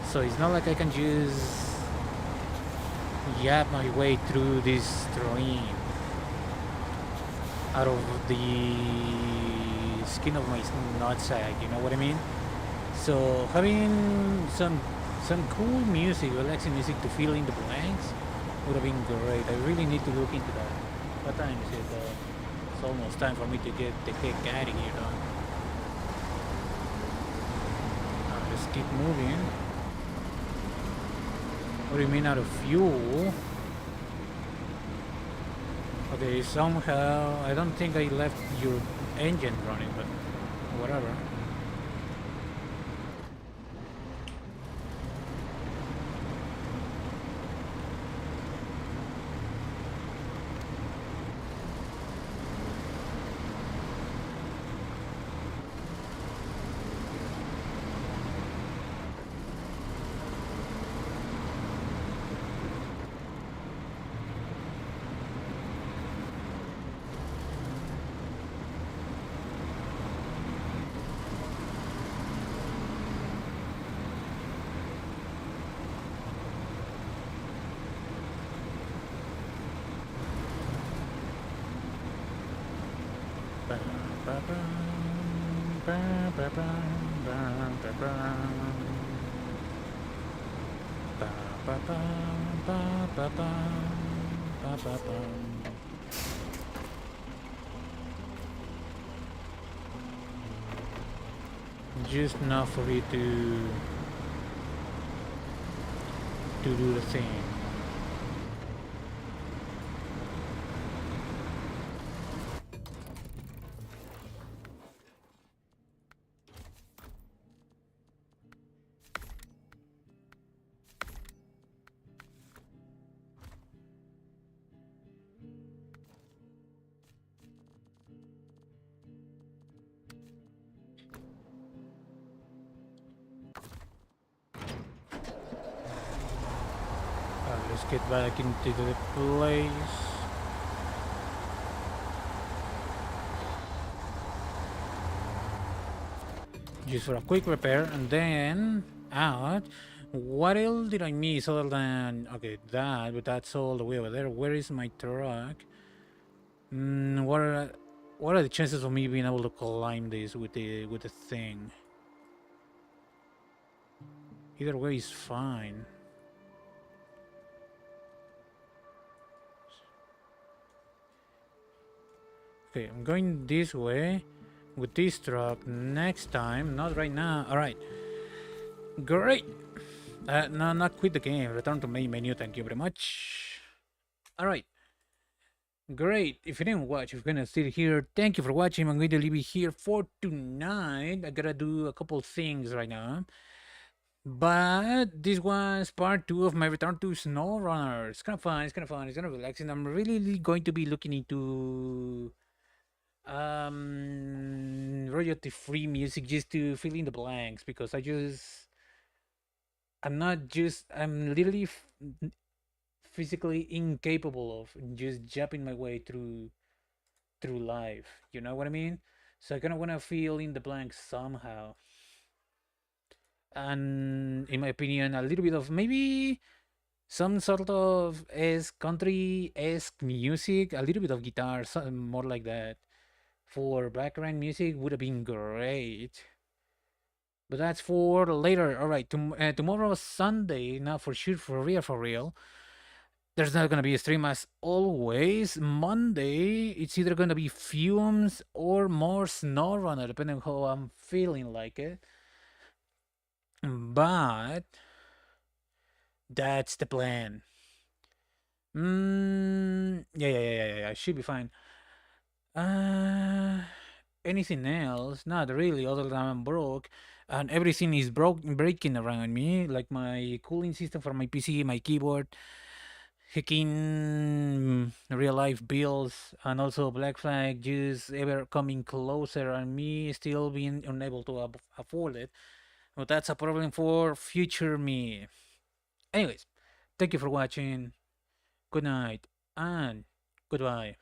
so it's not like I can just yap my way through this stream out of the skin of my nutsack, you know what I mean? So having some cool music, relaxing music to fill in the blanks would have been great. I really need to look into that. What time is it? It's almost time for me to get the heck out of here, though. Let's keep moving. What do you mean out of fuel? Okay, somehow I don't think I left your engine running, but whatever. Just enough for you to do the thing. get back into the place. Just for a quick repair and then out. What else did I miss other than okay that? But that's all the way over there. Where is my truck? What are the chances of me being able to climb this with the thing? Either way is fine. Okay, I'm going this way with this truck next time, not right now. All right, great. No, not quit the game. Return to main menu. Thank you very much. All right, great. If you didn't watch, if you're gonna sit here, thank you for watching. I'm going to leave it here for tonight. I gotta do a couple things right now. But this was part two of my return to SnowRunner. It's kind of fun. It's kind of fun. It's kind of relaxing. I'm really going to be looking into royalty free music just to fill in the blanks because I'm literally physically incapable of just jumping my way through life. You know what I mean? So I kind of want to fill in the blanks somehow. And in my opinion, a little bit of maybe some sort of country esque music, a little bit of guitar, something more like that for background music would have been great. But that's for later. All right, tomorrow Sunday. Now for sure, for real, for real. There's not gonna be a stream as always. Monday, it's either gonna be Fumes or more SnowRunner, depending on how I'm feeling like it. But that's the plan. Yeah. Should be fine. Uh, anything else? Not really, other than I'm broke, and everything is breaking around me, like my cooling system for my PC, my keyboard, hacking real life bills, and also Black Flag just ever coming closer, and me still being unable to afford it. But that's a problem for future me. Anyways, thank you for watching. Good night and goodbye.